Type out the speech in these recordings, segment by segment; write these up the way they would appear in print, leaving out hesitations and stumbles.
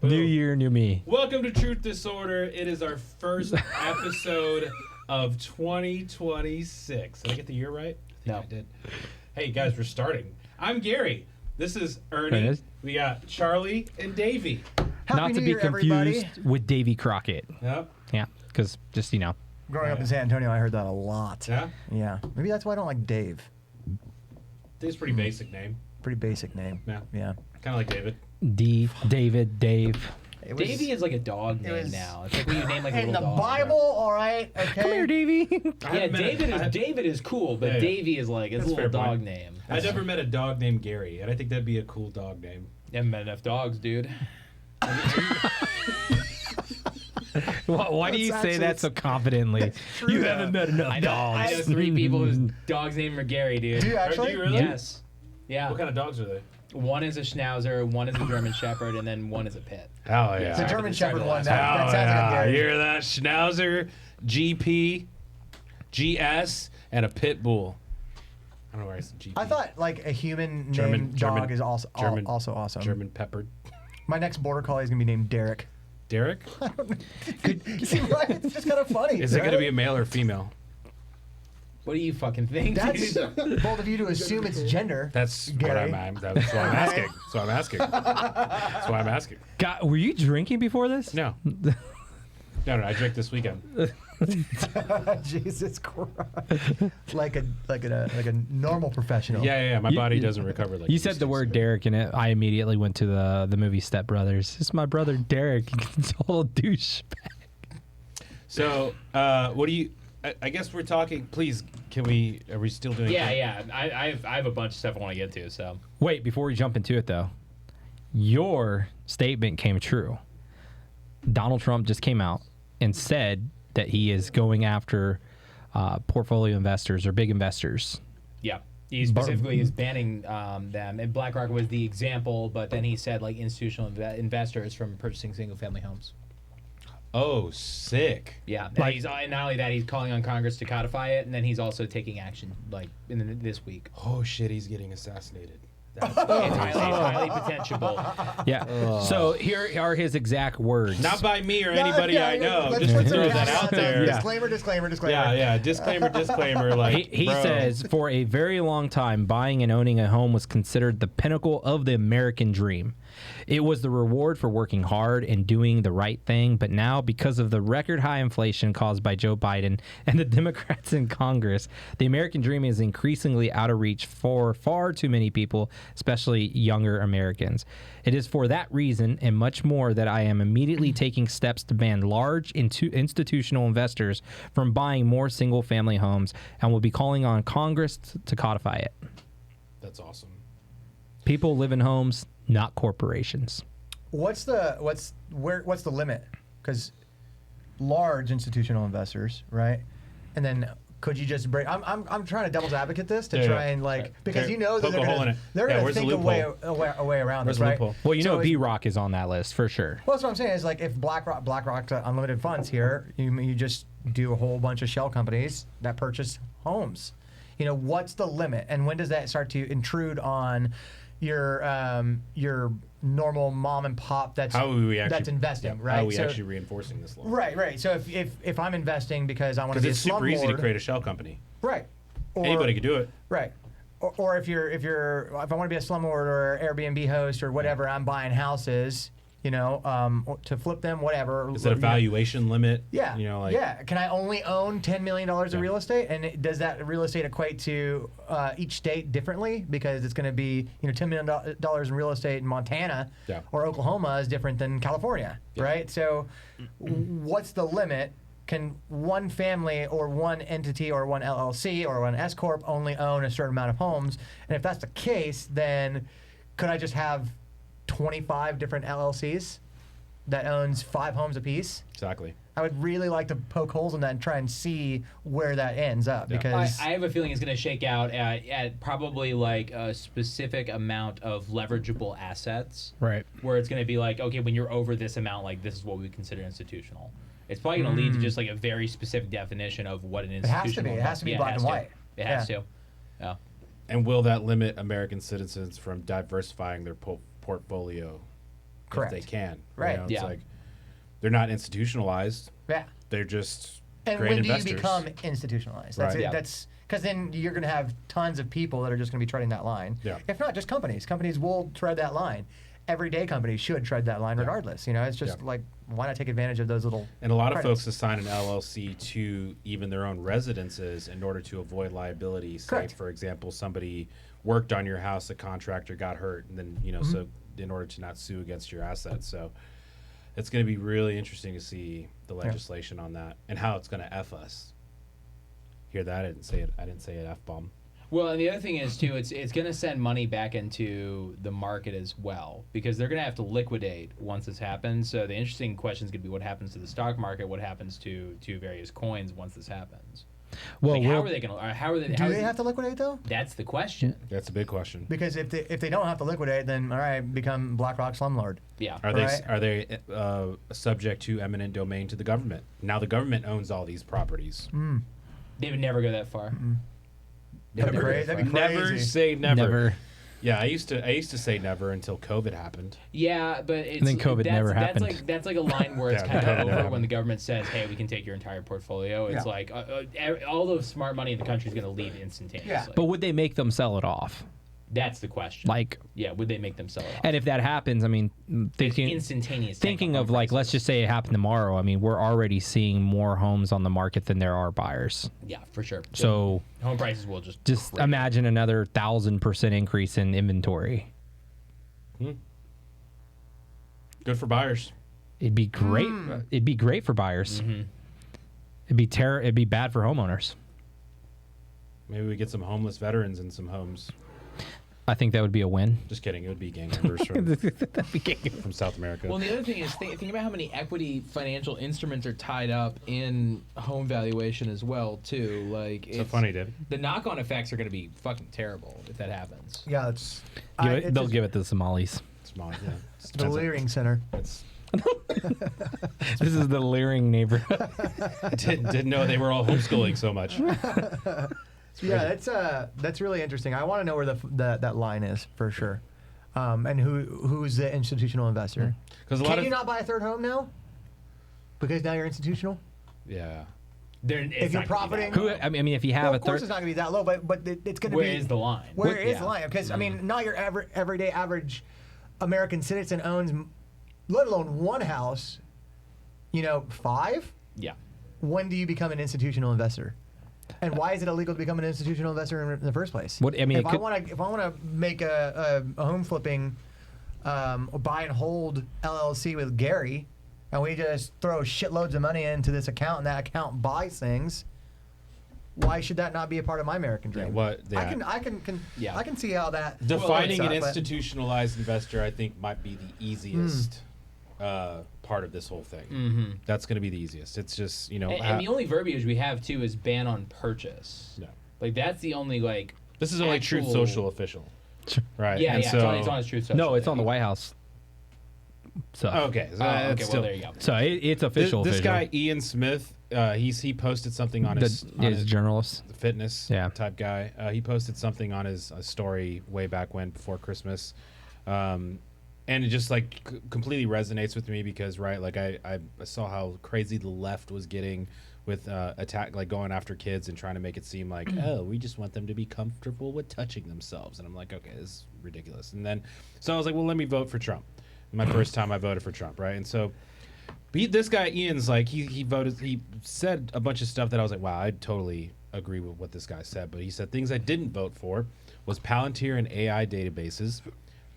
New year, new me. Welcome to Truth Disorder. It is our first episode of 2026. Did I get the year right? I think I did. Hey, guys, we're starting. I'm Gary. This is Ernie. We got Charlie and Davey. Not to be confused with Davy Crockett. Yep. Yeah, because just, Growing up in San Antonio, I heard that a lot. Yeah? Yeah. Maybe that's why I don't like Dave. Dave's a pretty basic name. Pretty basic name. Yeah. Kind of like David. David, Dave. Davy is like a dog name now. It's like when you name like a in little the dog. Bible, all right. Okay. Come here, Davy. Yeah, David is cool, but Davy is like it's a little dog name. I never met a dog named Gary, and I think that'd be a cool dog name. You haven't met enough dogs, dude. Why do you say that so confidently? You haven't met enough dogs. I know 3 people whose dog's name are Gary, dude. Do you actually? Do you really? Yes. Yeah. What kind of dogs are they? One is a Schnauzer, one is a German Shepherd, and then one is a Pit. Oh, yeah. It's a German Shepherd one. Oh, That sounds like a Gary. You hear that? Schnauzer, GP, GS, and a Pit Bull. I don't know where I said GP. I thought like a human named dog is also awesome. German Peppered. My next border collie is gonna be named Derek. Derek? See, right? It's just kind of funny. Is it going to be a male or female? What do you fucking think? That's dude? bold of you to assume its gender. That's Gary. what that's why I'm asking. That's why I'm asking. That's why I'm asking. God, were you drinking before this? No. No, I drank this weekend. Jesus Christ! like a normal professional. Yeah. My body doesn't recover like You said the word Derek, and I immediately went to the movie Step Brothers. It's my brother Derek. Total douchebag. So, what do you? I guess we're talking. Please, are we still doing? Yeah. I have a bunch of stuff I want to get to. So Wait, before we jump into it, though, your statement came true. Donald Trump just came out and said that he is going after portfolio investors or big investors. yeah, he specifically is banning them. And BlackRock was the example, but then he said like institutional investors from purchasing single-family homes. Oh, sick. Yeah, and not only that, he's calling on Congress to codify it, and then he's also taking action like this week. Oh shit, he's getting assassinated. It's highly potentiable. Yeah. So here are his exact words. Not by me or anybody I know. Let's Just put throw some that out there. Disclaimer. Yeah. Disclaimer. Like He says, for a very long time, buying and owning a home was considered the pinnacle of the American dream. It was the reward for working hard and doing the right thing. But now, because of the record high inflation caused by Joe Biden and the Democrats in Congress, the American dream is increasingly out of reach for far too many people, especially younger Americans. It is for that reason and much more that I am immediately taking steps to ban large institutional investors from buying more single-family homes, and will be calling on Congress to codify it. That's awesome. People live in homes, not corporations. What's the limit? Because large institutional investors, right? And then could you just break? I'm trying to devil's advocate this to try and because you know that they're gonna think a way around this, right? Well, so B-Rock is on that list for sure. Well, that's what I'm saying is like if BlackRock's unlimited funds here, you just do a whole bunch of shell companies that purchase homes. What's the limit, and when does that start to intrude on your normal mom and pop that's investing, right? How are we actually reinforcing this law? Right. So if I'm investing because I want to be a slumlord, because it's super easy to create a shell company. Right. Anybody could do it. Right. Or if I want to be a slumlord or Airbnb host or whatever, I'm buying houses, to flip them, whatever. Is it a valuation limit? Yeah. Can I only own $10 million of real estate? And does that real estate equate to each state differently? Because it's going to be, $10 million in real estate in Montana or Oklahoma is different than California, right? So what's the limit? Can one family or one entity or one LLC or one S Corp only own a certain amount of homes? And if that's the case, then could I just have 25 different LLCs that owns 5 homes apiece? Exactly. I would really like to poke holes in that and try and see where that ends up because I have a feeling it's going to shake out at probably like a specific amount of leverageable assets. Right. Where it's going to be like, okay, when you're over this amount, like this is what we consider institutional. It's probably going to lead to just like a very specific definition of what an institutional. It has to be black and white. It has to. Yeah. And will that limit American citizens from diversifying their portfolio Correct. if they can. Right. You know, it's Yeah. like they're not institutionalized. Yeah. They're just And great when investors. do you become institutionalized? That's Right. it. Yeah. That's because then you're going to have tons of people that are just going to be treading that line. Yeah. If not just companies. Companies will tread that line. Everyday companies should tread that line regardless. You know, it's just Yeah. like, why not take advantage of those little And a lot of credits? folks assign an LLC to even their own residences in order to avoid liability. Say, Correct. for example, somebody worked on your house, a contractor got hurt, and then, you know, so in order to not sue against your assets. So it's going to be really interesting to see the legislation on that and how it's going to F us. Hear that? I didn't say it. I didn't say an F-bomb. Well, and the other thing is too, it's going to send money back into the market as well, because they're going to have to liquidate once this happens. So the interesting question is going to be what happens to the stock market, what happens to various coins once this happens. Well, Like, how we'll- are they going to? How are they? Do they have to liquidate though? That's the question. That's a big question. Because if they don't have to liquidate, then all right, become BlackRock slumlord. Yeah. Are Right. they subject to eminent domain to the government? Now the government owns all these properties. They would never go that far. That'd be great. That'd be Never crazy. say never. Never. Yeah, I used to say never until COVID happened. Yeah, but it's then COVID never happened. That's like a line where it's Yeah, kind COVID of never over happened. when the government says, "Hey, we can take your entire portfolio." It's Yeah. like all the smart money in the country is going to leave instantaneously. But would they make them sell it off? That's the question. Like, yeah, would they make them sell it off? and if that happens, I mean, thinking instantaneous. thinking tank on of home like, let's prices. just say it happened tomorrow. I mean, we're already seeing more homes on the market than there are buyers. Yeah, for sure. So home prices will just crater. imagine another 1,000% increase in inventory. Good for buyers. It'd be great. It'd be great for buyers. It'd be bad for homeowners. Maybe we get some homeless veterans in some homes. I think that would be a win. Just kidding. It would be gang members from South America. Well, the other thing is think about how many equity financial instruments are tied up in home valuation as well, too. Like, so funny, David. The knock-on effects are going to be fucking terrible if that happens. Yeah, it's. They'll give it to the Somalis. Small, yeah. It's the Leering Center. It's, This is the leering neighborhood. didn't know they were all homeschooling so much. Yeah, that's really interesting. I want to know where that line is for sure, and who's the institutional investor. Because Can you not buy a third home now? Because now you're institutional. Yeah. If you're profiting, I mean, if you have well, a of course third, it's not going to be that low, but it's going to be. Where is the line? Where is Yeah. the line? Because I mean, not your everyday average American citizen owns, let alone one house. You know, 5. Yeah. When do you become an institutional investor? And why is it illegal to become an institutional investor in the first place? What I mean, if I want to make a home flipping, buy and hold LLC with Gary, and we just throw shitloads of money into this account, and that account buys things, why should that not be a part of my American dream? I can see how that defining an but- institutionalized investor, I think, might be the easiest part of this whole thing. That's going to be the easiest. It's just, you know, And the only verbiage we have too is ban on purchase. Yeah. Like that's the only like. This is only Truth actual- Social official, right? Yeah, And yeah. so, It's on his Truth Social. no, it's on the White House. So okay. So Okay, it's well still- there you go. So it's official. This official. guy Ian Smith, he posted something on his journalist. fitness Yeah. type guy. He posted something on his story way back when, before Christmas, and it just like completely resonates with me because like I saw how crazy the left was getting with like going after kids and trying to make it seem like, oh, we just want them to be comfortable with touching themselves, and I'm like, okay, this is ridiculous. And then so I was like, well, let me vote for Trump. My first time I voted for Trump, right? And so this guy Ian's like he said a bunch of stuff that I was like, wow, I totally agree with what this guy said. But he said things I didn't vote for was Palantir and AI databases,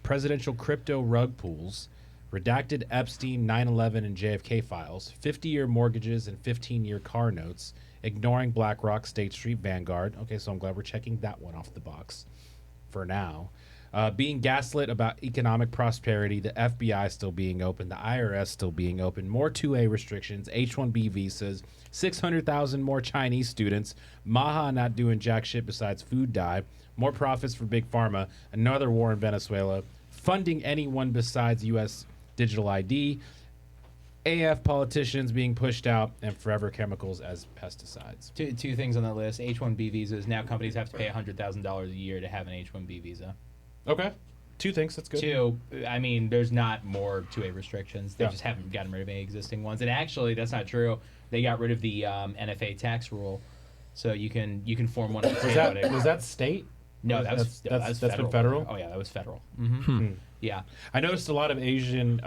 presidential crypto rug pools, redacted Epstein, 9/11, and JFK files, 50-year mortgages and 15-year car notes, ignoring BlackRock, State Street, Vanguard. Okay, so I'm glad we're checking that one off the box for now. Being gaslit about economic prosperity, the FBI still being open, the IRS still being open, more 2A restrictions, H-1B visas, 600,000 more Chinese students, Maha not doing jack shit besides food dye, more profits for Big Pharma, another war in Venezuela, funding anyone besides U.S. digital ID, AF politicians being pushed out, and forever chemicals as pesticides. Two things on that list. H-1B visas. Now companies have to pay $100,000 a year to have an H-1B visa. Okay. Two things. That's good. Two, I mean, there's not more 2A restrictions. They Yeah. just haven't gotten rid of any existing ones. And actually, that's not true. They got rid of the NFA tax rule, so you can form one. Was that state? No, That's that's been federal? Oh yeah, that was federal. Mm-hmm. Yeah. I noticed a lot of Asian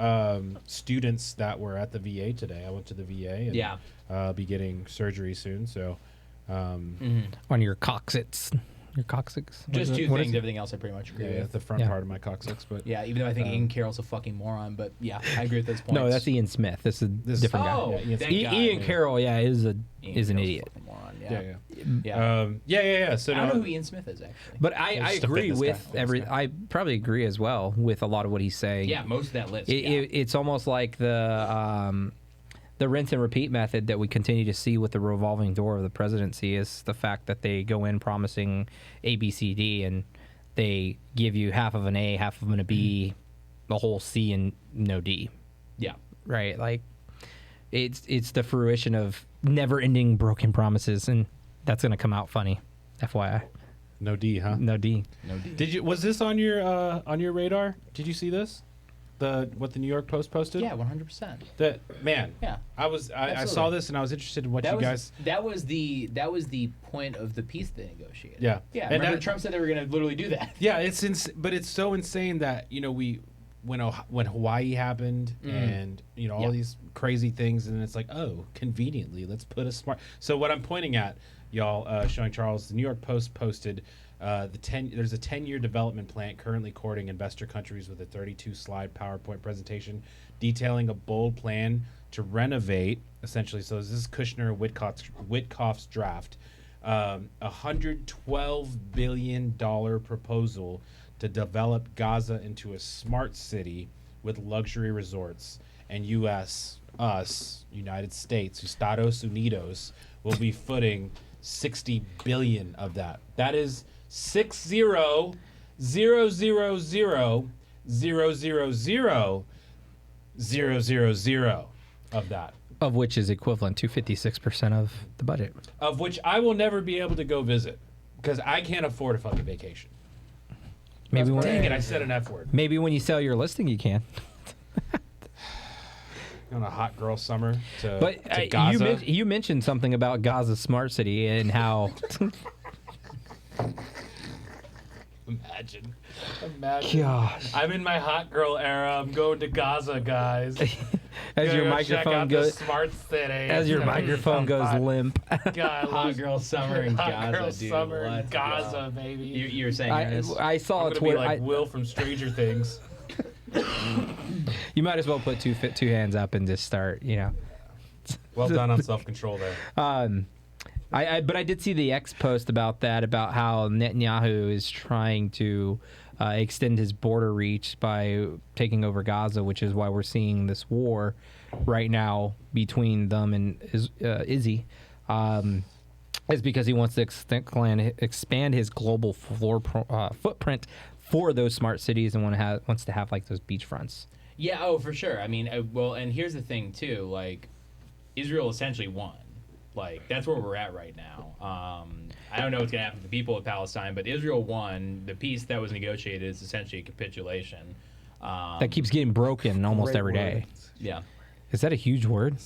students that were at the VA today. I went to the VA and Yeah. I'll be getting surgery soon. So On your coccyx. Your coccyx. Just two What is things. it? Everything else I pretty much agree yeah, with. the front Yeah. part of my coccyx. But Yeah, even though I think Ian Carroll's a fucking moron, but yeah, I agree with those points. No, that's Ian Smith. This is a different Oh, guy. Yeah, thank God. Ian Carroll, is Ian an Carroll's idiot. a fucking moron. yeah. Yeah. So I don't know no, who Ian Smith is actually. But I just a agree fitness with guy. I probably agree as well with a lot of what he's saying. Yeah, most of that list. It's almost like the rinse and repeat method that we continue to see with the revolving door of the presidency is the fact that they go in promising A, B, C, D, and they give you half of an A, half of a B, the whole C, and no D. Yeah. Right? Like it's the fruition of never-ending broken promises, and that's gonna come out funny. FYI, no D, huh? no D. No D. Did you? Was this on your radar? Did you see this? What the New York Post posted? Yeah, 100%. That man. Yeah. I saw Absolutely. this and I was interested in what That you was guys. that was the point of the peace they negotiated. Yeah. Yeah. And Remember that- Trump said they were going to literally do that. Yeah, but it's so insane that when Hawaii happened and all Yeah. these crazy things, and it's like, oh, conveniently, let's put a smart. So what I'm pointing at, y'all, showing Charles, the New York Post posted there's a 10-year development plan currently courting investor countries with a 32-slide PowerPoint presentation detailing a bold plan to renovate, essentially. So this is Kushner Witkoff's draft, $112 billion proposal to develop Gaza into a smart city with luxury resorts, and United States, Estados Unidos, will be footing 60 billion of that. That is 60,000,000,000 of that. Of which is equivalent to 56% of the budget. Of which I will never be able to go visit because I can't afford a fucking vacation. Maybe when, Dang it, I said an F word. maybe when you sell your listing, you can. On a hot girl summer to But Gaza. you mentioned something about Gaza Smart City and how Imagine. gosh, I'm in my hot girl era. I'm going to Gaza, guys. as your Gonna go check microphone out the goes smart city. as your It's gonna be microphone so goes fun. limp. God, I Hot love girl summer in hot Gaza, girl dude. summer in Let's Gaza, go. baby. You were saying, Ernest? I saw I'm a gonna Twitter. be like Will from Stranger Things. You might as well put two hands up and just start. Well done on self-control there. But I did see the X post about that, about how Netanyahu is trying to extend his border reach by taking over Gaza, which is why we're seeing this war right now between them and Izzy. Is because he wants to expand his global footprint for those smart cities and wants to have like those beach fronts. Yeah, oh, for sure. I mean, well, and here's the thing, too. Like, Israel essentially won. Like, that's where we're at right now. I don't know what's going to happen to the people of Palestine, but Israel won. The peace that was negotiated is essentially a capitulation. That keeps getting broken almost Great every day. word. Yeah. Is that a huge word?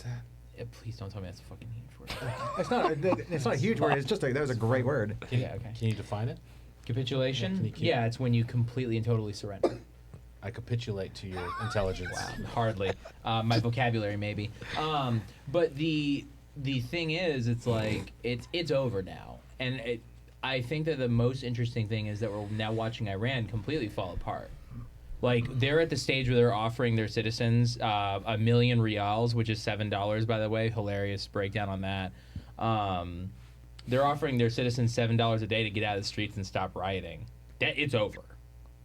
Please don't tell me that's a fucking huge word. It's not a huge word. It's just that was a great word. Yeah, okay. Can you define it? Capitulation? Yeah, it's when you completely and totally surrender. I capitulate to your intelligence. Hardly. My vocabulary, maybe. But the thing is, it's like it's over now, and I think that the most interesting thing is that we're now watching Iran completely fall apart. Like, they're at the stage where they're offering their citizens $1 million rials, which is $7, by the way. Hilarious breakdown on that. They're offering their citizens $7 a day to get out of the streets and stop rioting. It's over.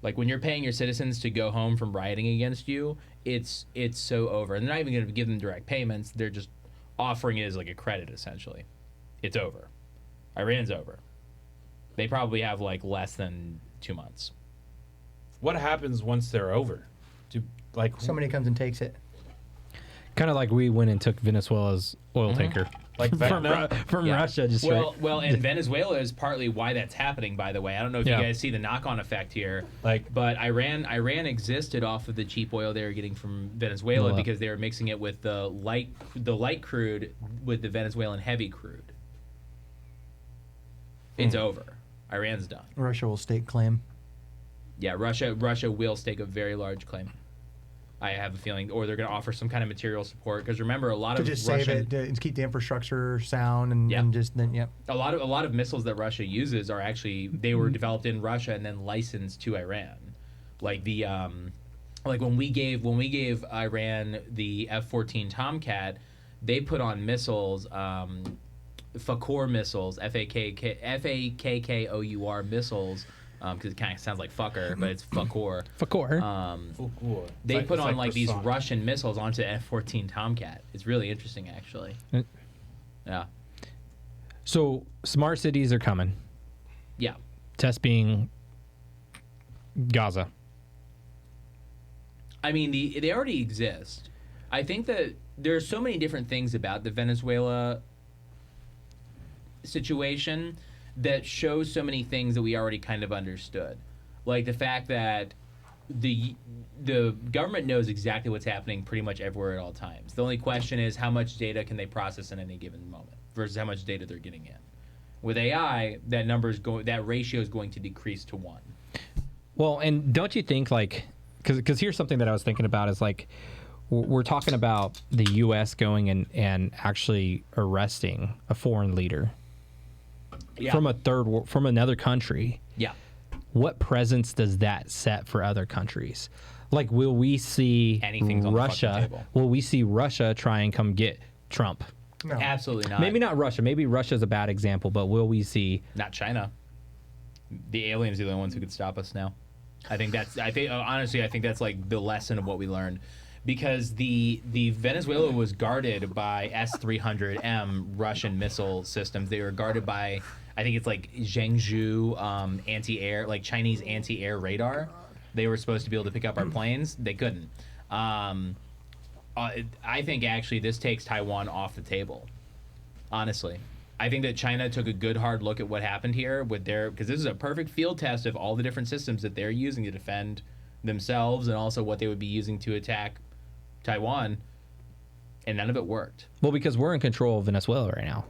Like, when you're paying your citizens to go home from rioting against you, it's so over. And they're not even going to give them direct payments. They're just offering it as like a credit, essentially. It's over. Iran's over. They probably have like less than 2 months. What happens once they're over? Somebody comes and takes it. Kind of like we went and took Venezuela's oil tanker. Like from Yeah. Russia, just well, and Venezuela is partly why that's happening. By the way, I don't know if Yeah. you guys see the knock-on effect here. Like- but Iran existed off of the cheap oil they were getting from Venezuela Well, because they were mixing it with the light crude with the Venezuelan heavy crude. It's over. Iran's done. Russia will stake claim. Yeah, Russia will stake a very large claim. I have a feeling, or they're going to offer some kind of material support because remember a lot To of just Russian, save it, to keep the infrastructure sound, and, Yeah. and just then, yep. a lot of missiles that Russia uses are actually they were developed in Russia and then licensed to Iran, like the like when we gave Iran the F-14 Tomcat, they put on missiles, Fakor missiles, Fakkour missiles. Because it kind of sounds like fucker, but it's Fakor. Fakor. They It's put on like like these persona. Russian missiles onto the F-14 Tomcat. It's really interesting, actually. Mm. Yeah, So smart cities are coming. yeah. Test being Gaza. I mean, they already exist. I think that there are so many different things about the Venezuela situation that shows so many things that we already kind of understood, like the fact that the government knows exactly what's happening pretty much everywhere at all times. The only question is how much data can they process in any given moment versus how much data they're getting in. With AI, that ratio is going to decrease to 1. Well, and don't you think like, because here's something that I was thinking about is like, we're talking about the U.S. going and actually arresting a foreign leader Yeah. from another country. Yeah. What presence does that set for other countries? Like, will we see Anything's on the fucking Russia? table. Will we see Russia try and come get Trump? No. Absolutely not. Maybe not Russia. Maybe Russia's a bad example, but will we see? Not China. The aliens are the only ones who could stop us now. Honestly, I think that's like the lesson of what we learned, because the Venezuela was guarded by S-300M Russian missile systems. They were guarded by, I think it's like Zhengzhou anti-air, like Chinese anti-air radar. They were supposed to be able to pick up our planes. They couldn't. I think actually this takes Taiwan off the table. Honestly, I think that China took a good hard look at what happened here with because this is a perfect field test of all the different systems that they're using to defend themselves and also what they would be using to attack Taiwan, and none of it worked. Well, because we're in control of Venezuela right now.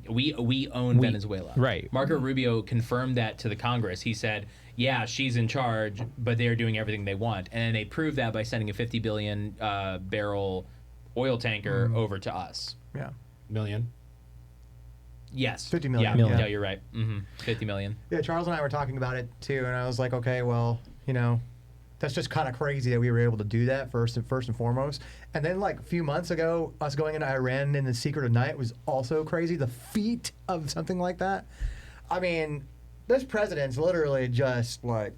We own Venezuela. right. Marco Rubio confirmed that to the Congress. He said, yeah, she's in charge, but they're doing everything they want. And they proved that by sending a 50 billion barrel oil tanker over to us. Yeah. million. Yes. 50 million, Yeah, yeah. no, you're right. 50 million. Yeah, Charles and I were talking about it too, and I was like, okay, well, that's just kind of crazy that we were able to do that first and foremost. And then like a few months ago, us going into Iran in the secret of night was also crazy. The feat of something like that. I mean, this president's literally just like.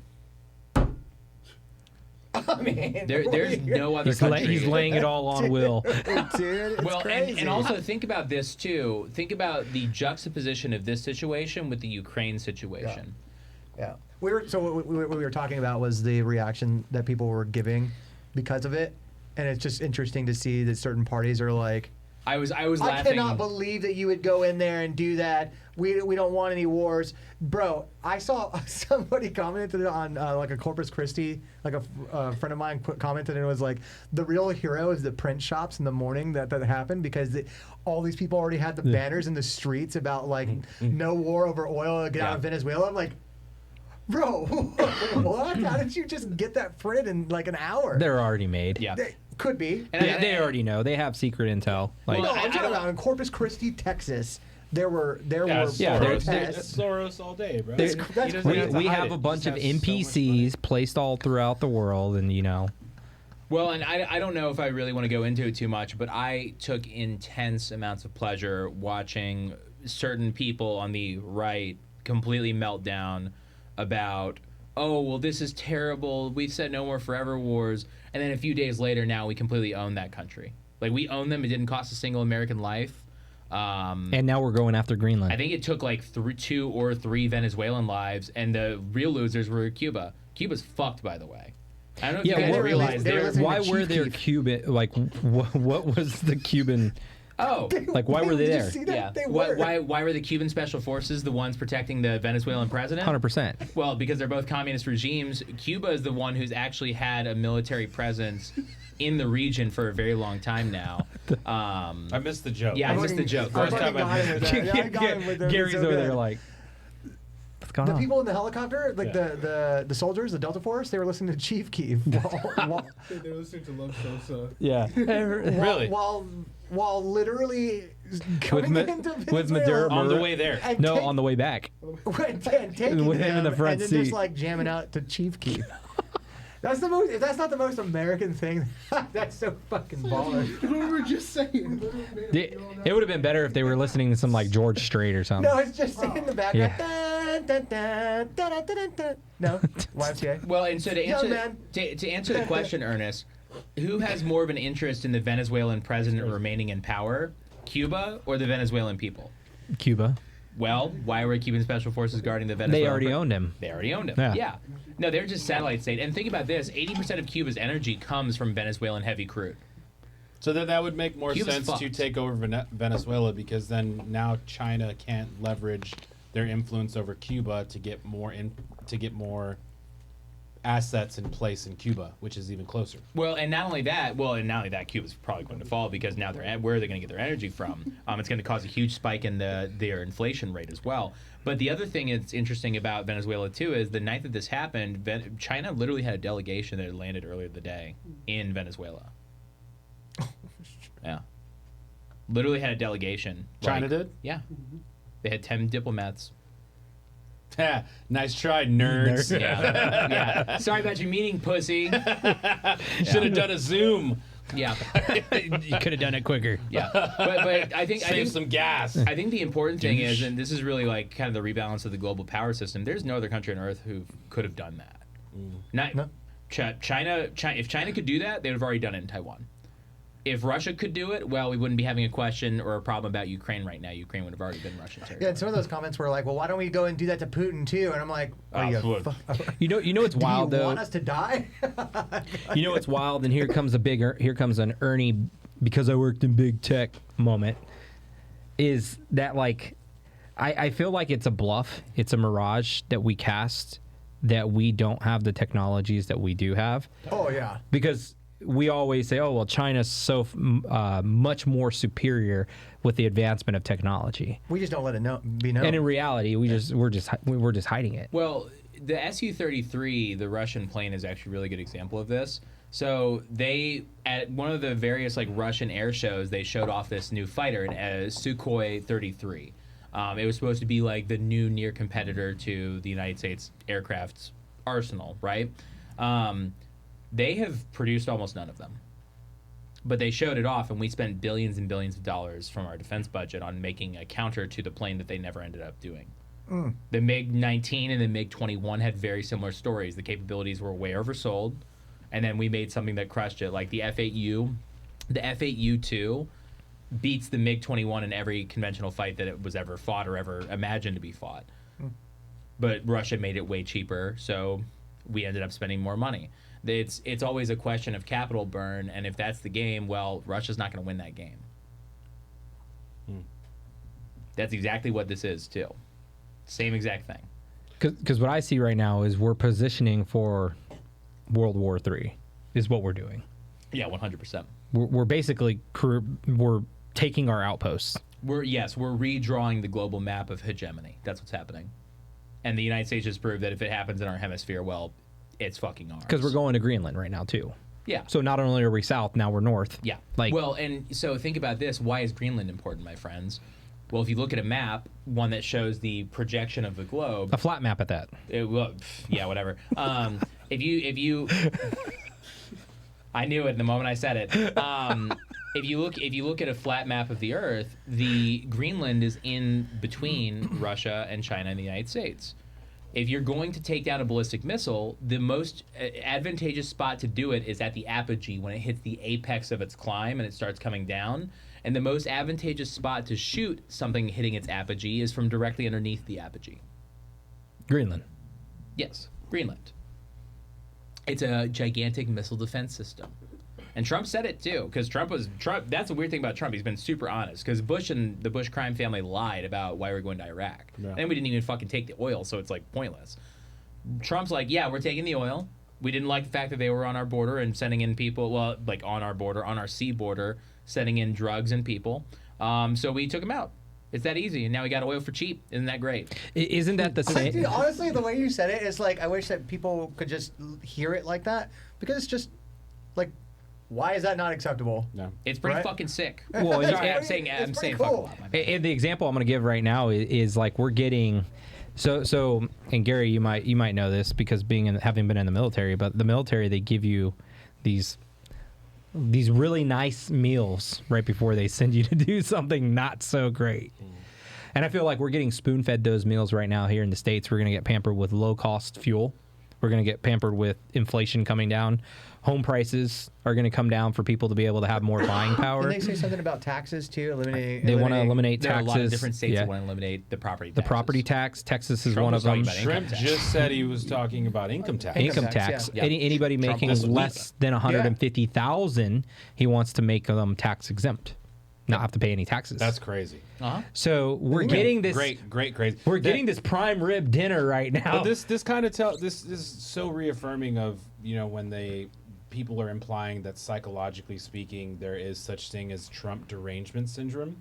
I mean, There's no other country. He's laying it all on Will. Dude, it's Well, crazy. and also think about this too. Think about the juxtaposition of this situation with the Ukraine situation. Yeah. What we were talking about was the reaction that people were giving because of it, and it's just interesting to see that certain parties are like, I was I laughing. cannot believe that you would go in there and do that. We don't want any wars, bro. I saw somebody commented on like a Corpus Christi, like a friend of mine commented, and it was like the real hero is the print shops in the morning that happened because all these people already had the banners in the streets about like no war over oil, get out of Venezuela. I'm like, bro, what? How did you just get that printed in like an hour? They're already made. Yeah. They could be. They already know. They have secret intel. Like, No, I I'm talking don't- about in Corpus Christi, Texas. There were That's protests. That's Soros all day, bro. That's He crazy. doesn't we have to hide have it. a He bunch just of has so much NPCs placed all throughout the world, and Well, and I don't know if I really want to go into it too much, but I took intense amounts of pleasure watching certain people on the right completely melt down about, oh, well, this is terrible. We've said no more forever wars. And then a few days later, now we completely own that country. Like, we own them. It didn't cost a single American life. and now we're going after Greenland. I think it took like 2 or 3 Venezuelan lives, and the real losers were Cuba. Cuba's fucked, by the way. I don't know if Yeah, you guys what- realize they were they're. listening Why to were Chief there Keef. Cuban? Like, what was the Cuban? Oh, Like, why were they Did you there? see that? yeah. They Why, were. why were the Cuban special forces the ones protecting the Venezuelan president? 100%. Well, because they're both communist regimes. Cuba is the one who's actually had a military presence in the region for a very long time now. I missed the joke. Yeah, I missed the joke. First time I got him with that. Yeah, I got him with that. Gary's So over good. there like, what's going The on? people in the helicopter, like the soldiers, the Delta Force, they were listening to Chief Keef while They were listening to Love Sosa. Yeah. Really? while literally coming into with Venezuela Maduro On the way there. and No, take- on the way back. and taking With him in the front and then seat. just like jamming out to Chief Keef. That's the most. If that's not the most American thing, that's so fucking baller. What we were just saying. It would have been better if they were listening to some like George Strait or something. No, it's just in the background. Yeah. Dun, dun, dun, dun, dun, dun, dun. No, YMCA. Well, and so to Young answer man. to answer the question, Ernest, who has more of an interest in the Venezuelan president remaining in power, Cuba or the Venezuelan people? Cuba. Well, why were Cuban special forces guarding the Venezuelan? They already owned him. They already owned him. Yeah. Yeah. No, they're just satellite state. And think about this: 80% of Cuba's energy comes from Venezuelan heavy crude. So then that would make more Cuba's sense to fucked. take over Venezuela, because then now China can't leverage their influence over Cuba to get more assets in place in Cuba, which is even closer. Well, and not only that, Cuba's probably going to fall because now where are they going to get their energy from? It's going to cause a huge spike in their inflation rate as well. But the other thing that's interesting about Venezuela too is the night that this happened, China literally had a delegation that had landed earlier the day in Venezuela. Yeah, literally had a delegation. China did? Yeah, they had 10 diplomats. Ha, nice try, nerds. Yeah, yeah. Sorry about your meeting, pussy. Should have done a Zoom. Yeah, You could have done it quicker. yeah. But I think Save some gas. I think the important thing is, and this is really like kind of the rebalance of the global power system. There's no other country on earth who could have done that. Not No. China. If China could do that, they would have already done it in Taiwan. If Russia could do it, well, we wouldn't be having a question or a problem about Ukraine right now. Ukraine would have already been Russian territory. Yeah, and some of those comments were like, "Well, why don't we go and do that to Putin too?" And I'm like, "Are you look. You know what's wild do you though. want us to die?" You know what's wild, and here comes an Ernie because I worked in big tech moment. Is that like, I feel like it's a bluff, it's a mirage that we cast, that we don't have the technologies that we do have, Oh yeah. because we always say, oh well, China's so much more superior with the advancement of technology, We just don't let it be known. and in reality, we're just hiding it. Well, the Su-33, the Russian plane, is actually a really good example of this. So they, at one of the various like Russian air shows, they showed off this new fighter, a Sukhoi 33. It was supposed to be like the new near competitor to the United States aircraft's arsenal, right? They have produced almost none of them. But they showed it off, and we spent billions and billions of dollars from our defense budget on making a counter to the plane that they never ended up doing. The MiG-19 and the MiG-21 had very similar stories. The capabilities were way oversold, and then we made something that crushed it. Like the F-8U, the F-8U-2 beats the MiG-21 in every conventional fight that it was ever fought or ever imagined to be fought. But Russia made it way cheaper, so we ended up spending more money. It's always a question of capital burn, and if that's the game, well, Russia's not going to win that game. That's exactly what this is, too. Same exact thing. Because what I see right now is we're positioning for World War III, is what we're doing. Yeah, 100%. We're basically we're taking our outposts. We're redrawing the global map of hegemony. That's what's happening. And the United States has proved that if it happens in our hemisphere, well, it's fucking ours. Because we're going to Greenland right now too. Yeah. So not only are we south, now we're north. Yeah. Like, Well, and so think about this. Why is Greenland important, my friends? Well, if you look at a map, one that shows the projection of the globe, a flat map at that. yeah, whatever. If you, I knew it the moment I said it. If you look at a flat map of the Earth, the Greenland is in between Russia and China and the United States. If you're going to take down a ballistic missile, the most advantageous spot to do it is at the apogee, when it hits the apex of its climb and it starts coming down. And the most advantageous spot to shoot something hitting its apogee is from directly underneath the apogee. Greenland. Yes, Greenland. It's a gigantic missile defense system. And Trump said it too, because Trump. That's the weird thing about Trump. He's been super honest, because Bush and the Bush crime family lied about why we were going to Iraq. Yeah. And we didn't even fucking take the oil, so it's like pointless. Trump's like, yeah, we're taking the oil. We didn't like the fact that they were on our border and sending in people, well, like on our border, on our sea border, sending in drugs and people. So we took them out. It's that easy, and now we got oil for cheap. Isn't that great? Isn't that the same? Dude, honestly, the way you said it, it's like I wish that people could just hear it like that, because it's just like, why is that not acceptable? No. It's pretty Right? fucking sick. Well, It's Sorry, I'm pretty- saying it's pretty fuck a cool. lot. My bad. And the example I'm going to give right now is like we're getting so and Gary, you might know this because having been in the military, but the military, they give you these really nice meals right before they send you to do something not so great. And I feel like we're getting spoon-fed those meals right now here in the States. We're going to get pampered with low-cost fuel. We're going to get pampered with inflation coming down. Home prices are going to come down for people to be able to have more buying power. Didn't they say something about taxes too? They want to eliminate There are taxes. a lot of different states Yeah. that want to eliminate the property The taxes. property tax. Texas is Trump one was of them. talking about Shrimp income tax. just said he was talking about income tax. Income tax, tax. yeah. Anybody Trump making this week. less than 150,000, he wants to make them tax exempt, not have to pay any taxes. That's crazy. Uh-huh. So we're getting this. Great crazy. We're getting this prime rib dinner right now. But this kind of this is so reaffirming of, you know, when people are implying that psychologically speaking there is such thing as Trump derangement syndrome.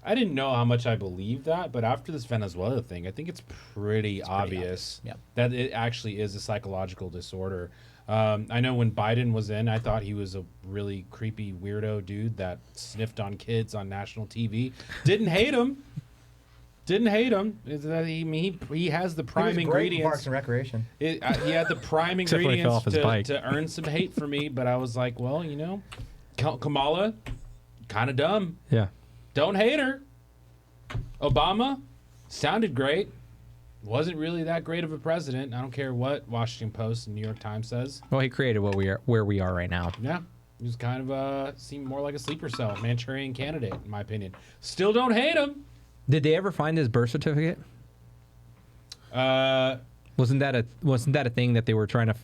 I didn't know how much I believed that, but after this Venezuela thing, I think it's pretty obvious Yeah. that it actually is a psychological disorder. I know when Biden was in, I thought he was a really creepy weirdo dude that sniffed on kids on national TV. Didn't hate him. He has the prime He was great in ingredients. Parks and Recreation. He had the prime Except when he fell ingredients off his bike. to earn some hate for me, but I was like, well, you know, Kamala, kind of dumb. yeah. Don't hate her. Obama sounded great. Wasn't really that great of a president. I don't care what Washington Post and New York Times says. Well, he created where we are right now. Yeah, he was kind of seemed more like a sleeper cell, Manchurian candidate, in my opinion. Still don't hate him. Did they ever find his birth certificate? Wasn't that a thing that they were trying to?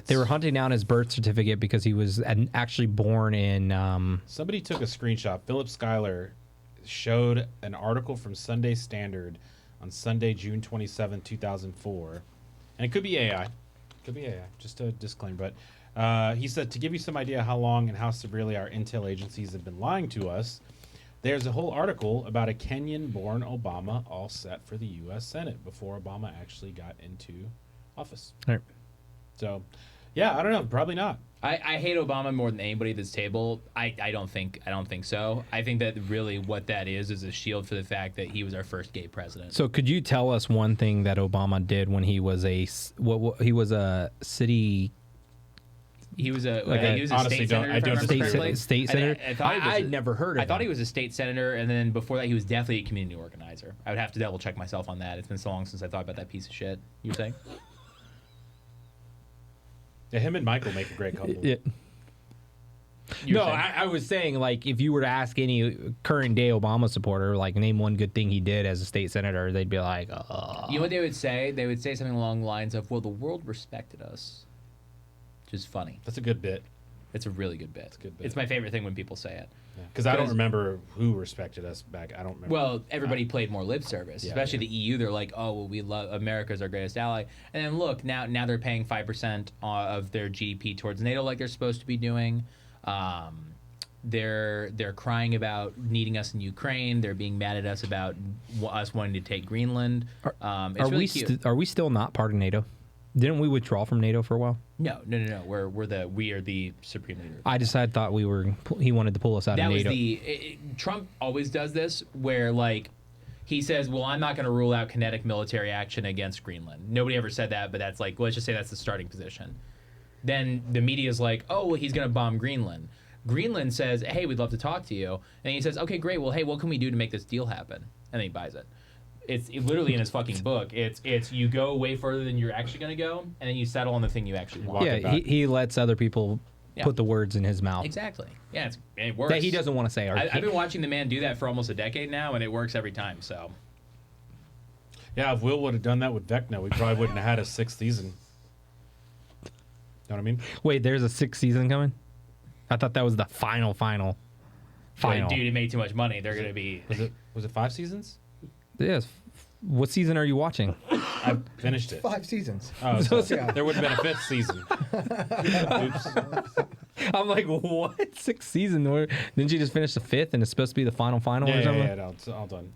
They were hunting down his birth certificate because he was actually born in. Somebody took a screenshot. Philip Schuyler showed an article from Sunday Standard on Sunday, June 27, 2004. And it could be AI. Just a disclaimer. But he said, to give you some idea how long and how severely our intel agencies have been lying to us, there's a whole article about a Kenyan-born Obama all set for the U.S. Senate before Obama actually got into office. All right. So, yeah, I don't know. Probably not. I hate Obama more than anybody at this table. I don't think so. I think that really what that is a shield for the fact that he was our first gay president. So could you tell us one thing that Obama did when he was he was a city? He was a honestly, state senator. I don't disagree with him. State senator. I'd never heard of. I thought he was a state senator, and then before that, he was definitely a community organizer. I would have to double check myself on that. It's been so long since I thought about that piece of shit. You were saying? Yeah, him and Michael make a great couple. Yeah. You were No, saying? I was saying, like, if you were to ask any current day Obama supporter, like, name one good thing he did as a state senator, they'd be like, You know what they would say? They would say something along the lines of, "Well, the world respected us," which is funny. That's a good bit. It's a really good bit. It's a good bit. It's my favorite thing when people say it. Because I don't Because- remember who respected us back. I don't remember. Well, everybody played more lip service, Yeah, especially yeah. the EU. They're like, "Oh, well, we love America's our greatest ally," and then look now they're paying 5% of their GDP towards NATO, like they're supposed to be doing. They're crying about needing us in Ukraine. They're being mad at us about us wanting to take Greenland. It's are really we cute. are we still not part of NATO? Didn't we withdraw from NATO for a while? No. We are the supreme leader. I thought he wanted to pull us out That of was NATO. Trump always does this, where like he says, "Well, I'm not going to rule out kinetic military action against Greenland." Nobody ever said that, but that's like, let's just say that's the starting position. Then the media is like, "Oh, well, he's going to bomb Greenland." Greenland says, "Hey, we'd love to talk to you," and he says, "Okay, great. Well, hey, what can we do to make this deal happen?" And then he buys it. It's literally in his fucking book. It's you go way further than you're actually going to go, and then you settle on the thing you actually want. it Yeah, back. he lets other people Yeah. put the words in his mouth Exactly. Yeah, it works. that he doesn't want to say. Or I've been watching the man do that for almost a decade now, and it works every time. So yeah, if Will would have done that with Vecna, we probably wouldn't have had a 6th season. what I mean? Wait, there's a 6th season coming? I thought that was the final. But, dude, it made too much money. They're going to be... Was it 5 seasons? Yes. What season are you watching? I finished it. 5 seasons. Oh, so Yeah. there would have been a 5th season. Oops. I'm like, what? 6th season? Didn't you just finish the 5th and it's supposed to be the final or something? Yeah, no, it's all done.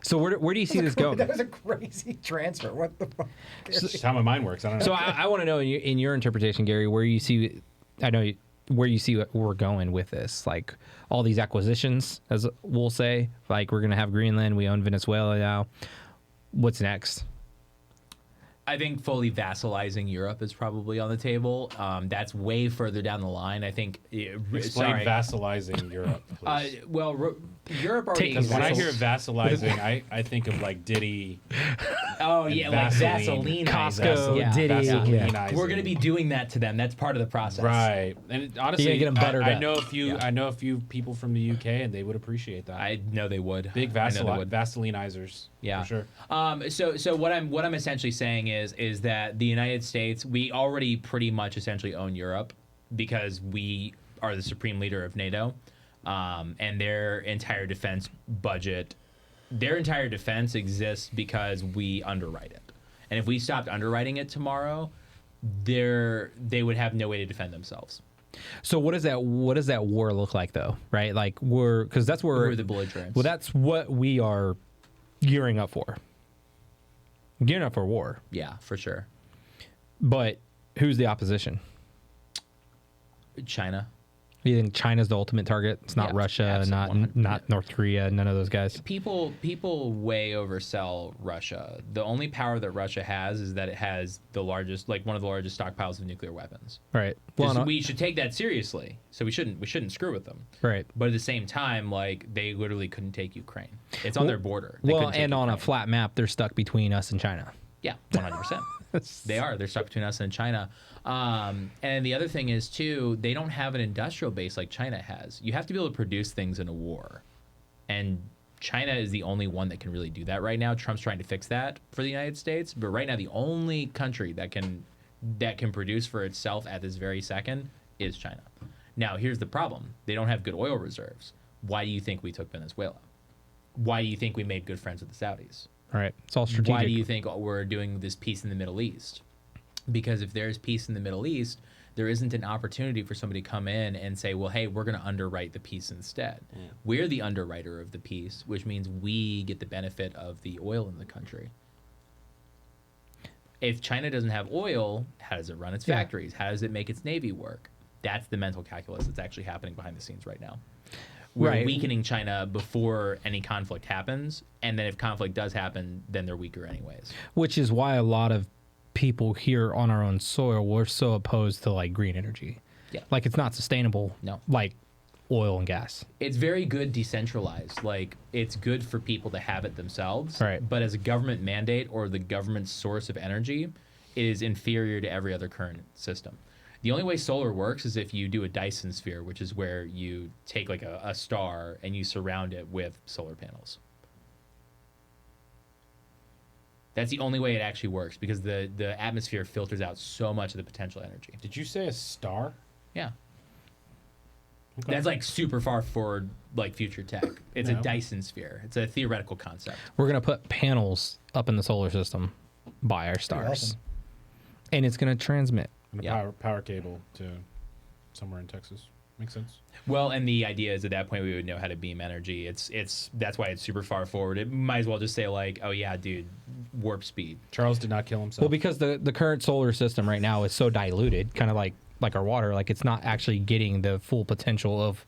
So where do you see this going? That was a crazy transfer. What the fuck? That's how my mind works. I don't know. So I want to know in your interpretation, Gary, where you see, where you see what we're going with this, like all these acquisitions, as we'll say, like we're gonna have Greenland, we own Venezuela now. What's next? I think fully vassalizing Europe is probably on the table. That's way further down the line. I think. Explain vassalizing Europe, please. Europe already Because when I hear exists. vassalizing, I think of like Diddy. Oh yeah, like Vaseline, Vaseline, Costco, yeah. Diddy. Vaselinizing. We're gonna be doing that to them. That's part of the process. Right, and honestly, You gotta get 'em buttered I up. know a few people from the UK, and they would appreciate that. I know they would. Big I know they would. Vaselinizers. Yeah, for sure. So what I'm essentially saying is that the United States, we already pretty much essentially own Europe because we are the supreme leader of NATO, and their entire defense budget, their entire defense exists because we underwrite it. And if we stopped underwriting it tomorrow, they would have no way to defend themselves. So what does that war look like though? Right, like because that's where We're the belligerents. Well, that's what we are gearing up for. Gearing up for war. Yeah, for sure. But who's the opposition? China. You think China's the ultimate target? It's not Yeah, Russia, absolutely, not North Korea, none of those guys. People way oversell Russia. The only power that Russia has is that it has the largest, like one of the largest stockpiles of nuclear weapons. Right. We should take that seriously. So we shouldn't screw with them. Right. But at the same time, like they literally couldn't take Ukraine. It's on their border. They Well, couldn't take and on a Ukraine. flat map, they're stuck between us and China. Yeah, 100%. They are. They're stuck between us and China. And the other thing is, too, they don't have an industrial base like China has. You have to be able to produce things in a war. And China is the only one that can really do that right now. Trump's trying to fix that for the United States. But right now, the only country that can produce for itself at this very second is China. Now, here's the problem. They don't have good oil reserves. Why do you think we took Venezuela? Why do you think we made good friends with the Saudis? Right. It's all strategic. Why do you think we're doing this peace in the Middle East? Because if there's peace in the Middle East, there isn't an opportunity for somebody to come in and say, well, hey, we're going to underwrite the peace instead. Yeah. We're the underwriter of the peace, which means we get the benefit of the oil in the country. If China doesn't have oil, how does it run its factories? How does it make its navy work? That's the mental calculus that's actually happening behind the scenes right now. We're weakening China before any conflict happens, and then if conflict does happen, then they're weaker anyways. Which is why a lot of people here on our own soil were so opposed to like green energy. Yeah. Like it's not sustainable. No. Like oil and gas. It's very good decentralized. Like it's good for people to have it themselves. Right. But as a government mandate or the government's source of energy, it is inferior to every other current system. The only way solar works is if you do a Dyson sphere, which is where you take like a star and you surround it with solar panels. That's the only way it actually works because the atmosphere filters out so much of the potential energy. Did you say a star? Yeah. Okay. That's like super far forward, like future tech. It's No. a Dyson sphere. It's a theoretical concept. We're gonna put panels up in the solar system by our stars. awesome. And it's gonna transmit. And a Yeah. power cable to somewhere in Texas. Makes sense. Well, and the idea is at that point we would know how to beam energy. That's why it's super far forward. It might as well just say like, oh yeah, dude, warp speed. Charles did not kill himself. Well, because the current solar system right now is so diluted, kind of like our water, like it's not actually getting the full potential of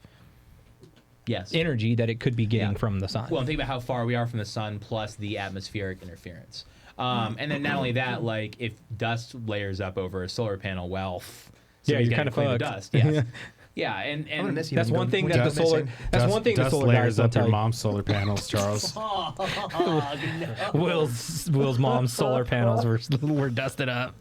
Yes. energy that it could be getting from the sun. Well, and think about how far we are from the sun plus the atmospheric interference. And then not only that, like if dust layers up over a solar panel, well, Yeah, somebody's you're gotta kinda clean the fucked. dust. Yes. I'm And gonna miss you. that's when one you thing go- that when the you go solar. missing. That's one thing the dust solar guys layers don't up tell your you. mom's solar panels, Charles. Will's mom's solar panels were dusted up.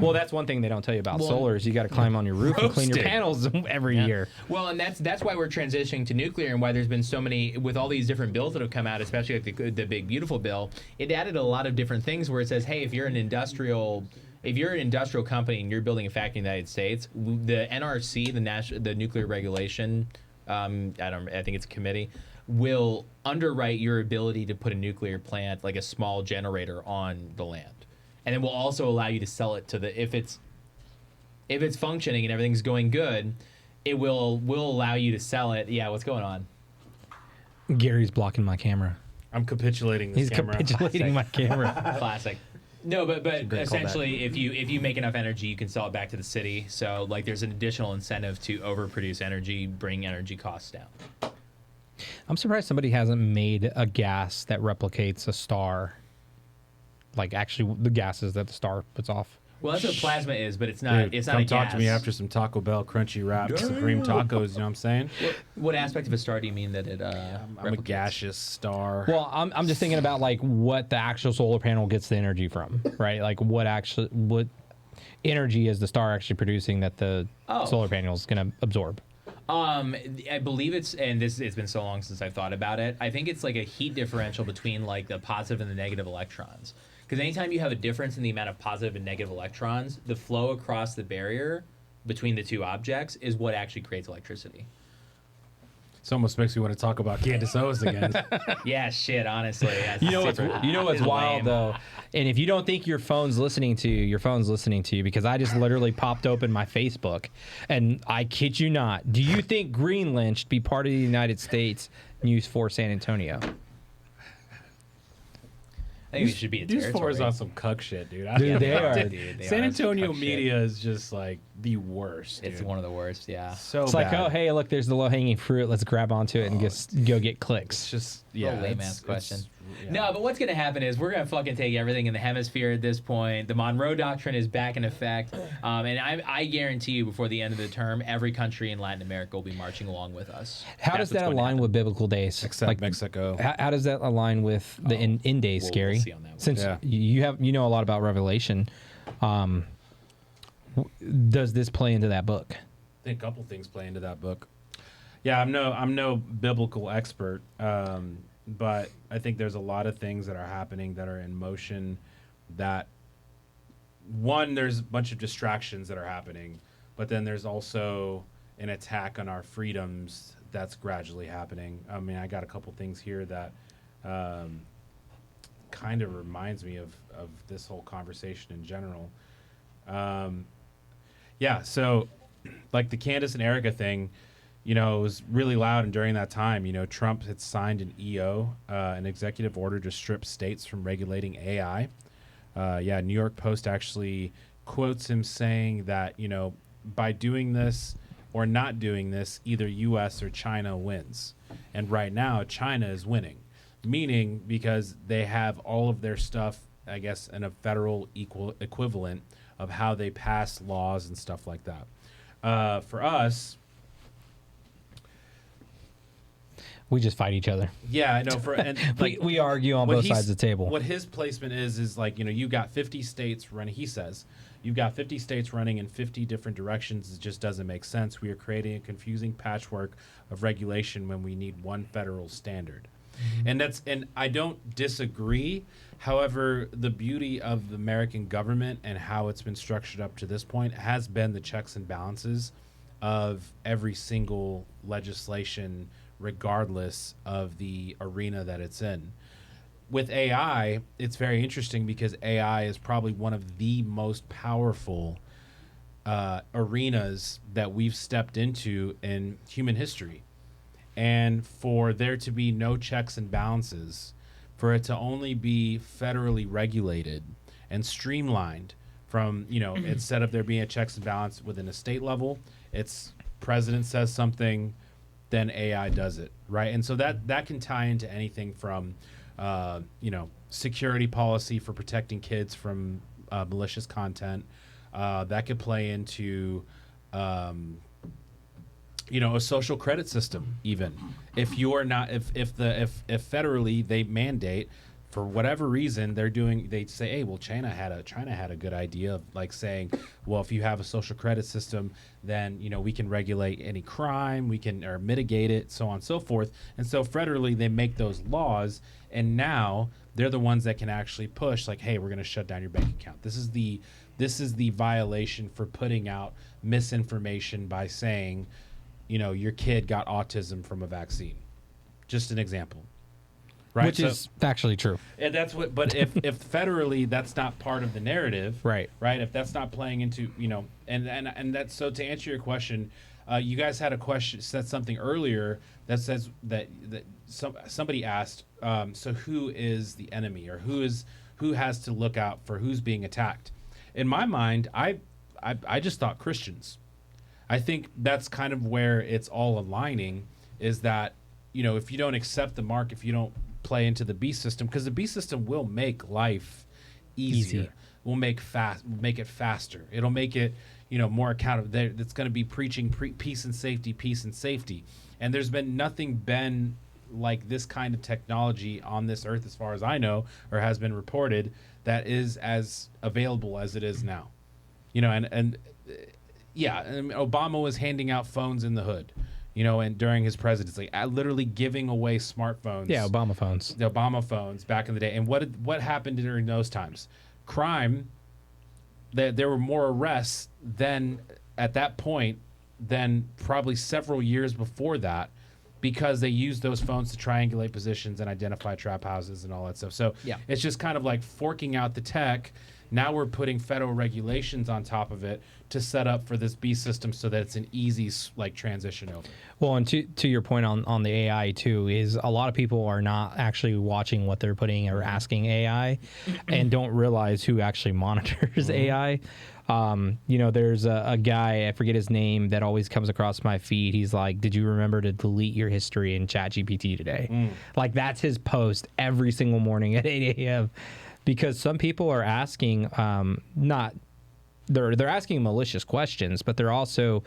Well, that's one thing they don't tell you about solar is you got to climb on your roof and clean your Roasted. panels every year. Well, and that's why we're transitioning to nuclear and why there's been so many with all these different bills that have come out, especially like the big beautiful bill. It added a lot of different things where it says, hey, if you're an industrial if you're an industrial company and you're building a factory in the United States, the NRC, the Nuclear Regulation, I think it's a committee, will underwrite your ability to put a nuclear plant, like a small generator, on the land, and then will also allow you to sell it to the if it's functioning and everything's going good, it will allow you to sell it. Yeah, what's going on? Gary's blocking my camera. I'm capitulating this He's camera. capitulating my camera. Classic. No, but great essentially, if you make enough energy, you can sell it back to the city. So like, there's an additional incentive to overproduce energy, bring energy costs down. I'm surprised somebody hasn't made a gas that replicates a star. Like actually the gases that the star puts off. Well, that's what plasma is, but it's not. Dude, It's not come a gas. talk to me after some Taco Bell crunchy wrap supreme tacos. You know what I'm saying? What aspect of a star do you mean that it? I'm a replicates? gaseous star. Well, I'm just thinking about like what the actual solar panel gets the energy from, right? Like what energy is the star actually producing that the solar panel is going to absorb? I believe it's been so long since I've thought about it. I think it's like a heat differential between like the positive and the negative electrons. Because anytime you have a difference in the amount of positive and negative electrons, the flow across the barrier between the two objects is what actually creates electricity. This almost makes me want to talk about Candace Owens again. Yeah, shit. Honestly, that's You know what's it's wild lame. though, and if you don't think your phone's listening to you, your phone's listening to you, because I just literally popped open my Facebook, and I kid you not. Do you think Greenland should be part of the United States News for San Antonio? I think it should be a News territory. 4 is on some cuck shit, dude. Dude, they are. Dude, they San are some Antonio cuck shit. media is just like the worst. It's dude. one of the worst. Yeah. So It's bad. like, oh hey, look, there's the low-hanging fruit. Let's grab onto it and just go get clicks. It's just lame ass question. No, but what's going to happen is we're going to fucking take everything in the hemisphere at this point. The Monroe Doctrine is back in effect. And I guarantee you before the end of the term, every country in Latin America will be marching along with us. How does that align with biblical days? Except Like, Mexico. How does that align with the in days, we'll Gary? see on that one. Since Yeah. you know a lot about Revelation, does this play into that book? I think a couple things play into that book. Yeah, I'm no biblical expert, but I think there's a lot of things that are happening that are in motion. That one, there's a bunch of distractions that are happening, but then there's also an attack on our freedoms that's gradually happening. I mean, I got a couple things here that kind of reminds me of this whole conversation in general. Yeah, so like the Candace and Erica thing, you know, it was really loud, and during that time, you know, Trump had signed an EO, an executive order to strip states from regulating AI. Yeah, New York Post actually quotes him saying that, you know, by doing this or not doing this, either U.S. or China wins. And right now, China is winning, meaning because they have all of their stuff, I guess, in a federal equivalent of how they pass laws and stuff like that. For us, We just fight each other. yeah, I know. We argue on what both he's- sides of the table. What his placement is like, you know, you got 50 states running. He says you've got 50 states running in 50 different directions. It just doesn't make sense. We are creating a confusing patchwork of regulation when we need one federal standard. And I don't disagree. However, the beauty of the American government and how it's been structured up to this point has been the checks and balances of every single legislation, regardless of the arena that it's in. With AI, it's very interesting because AI is probably one of the most powerful arenas that we've stepped into in human history. And for there to be no checks and balances, for it to only be federally regulated and streamlined from, you know, instead of there being a checks and balance within a state level, it's president says something, then AI does it, right? And so that can tie into anything from, you know, security policy for protecting kids from malicious content. That could play into, you know, a social credit system. Even if you're not, if federally they mandate for whatever reason they say, hey, well, China had a good idea of like saying, well, if you have a social credit system, then, you know, we can regulate any crime, we can or mitigate it, so on and so forth. And so federally they make those laws, and now they're the ones that can actually push like, hey, we're going to shut down your bank account. This is the this is the violation for putting out misinformation by saying, your kid got autism from a vaccine. Just an example. Right? Which is factually true. And that's what, but if federally that's not part of the narrative, right? If that's not playing into, and that's, so to answer your question, you guys had a question, said something earlier that says that somebody asked, so who is the enemy, or who has to look out for who's being attacked? In my mind, I just thought Christians. I think that's kind of where it's all aligning, is that, if you don't accept the mark, if you don't play into the beast system, because the beast system will make life easier. Will make it faster. It'll make it, more accountable. It's going to be preaching peace and safety. And there's been nothing like this kind of technology on this earth, as far as I know, or has been reported, that is as available as it is now. And Obama was handing out phones in the hood. And during his presidency, literally giving away smartphones. Yeah, Obama phones. The Obama phones back in the day. And what happened during those times? Crime. There were more arrests at that point than probably several years before that, because they used those phones to triangulate positions and identify trap houses and all that stuff. So it's just kind of like forking out the tech. Now we're putting federal regulations on top of it to set up for this beast system so that it's an easy transition over. Well, and to your point on the AI too, is a lot of people are not actually watching what they're putting or asking AI and don't realize who actually monitors AI. There's a guy, I forget his name, that always comes across my feed. He's like, did you remember to delete your history in ChatGPT today? Like, that's his post every single morning at 8 a.m. Because some people are asking, they're asking malicious questions, but they're also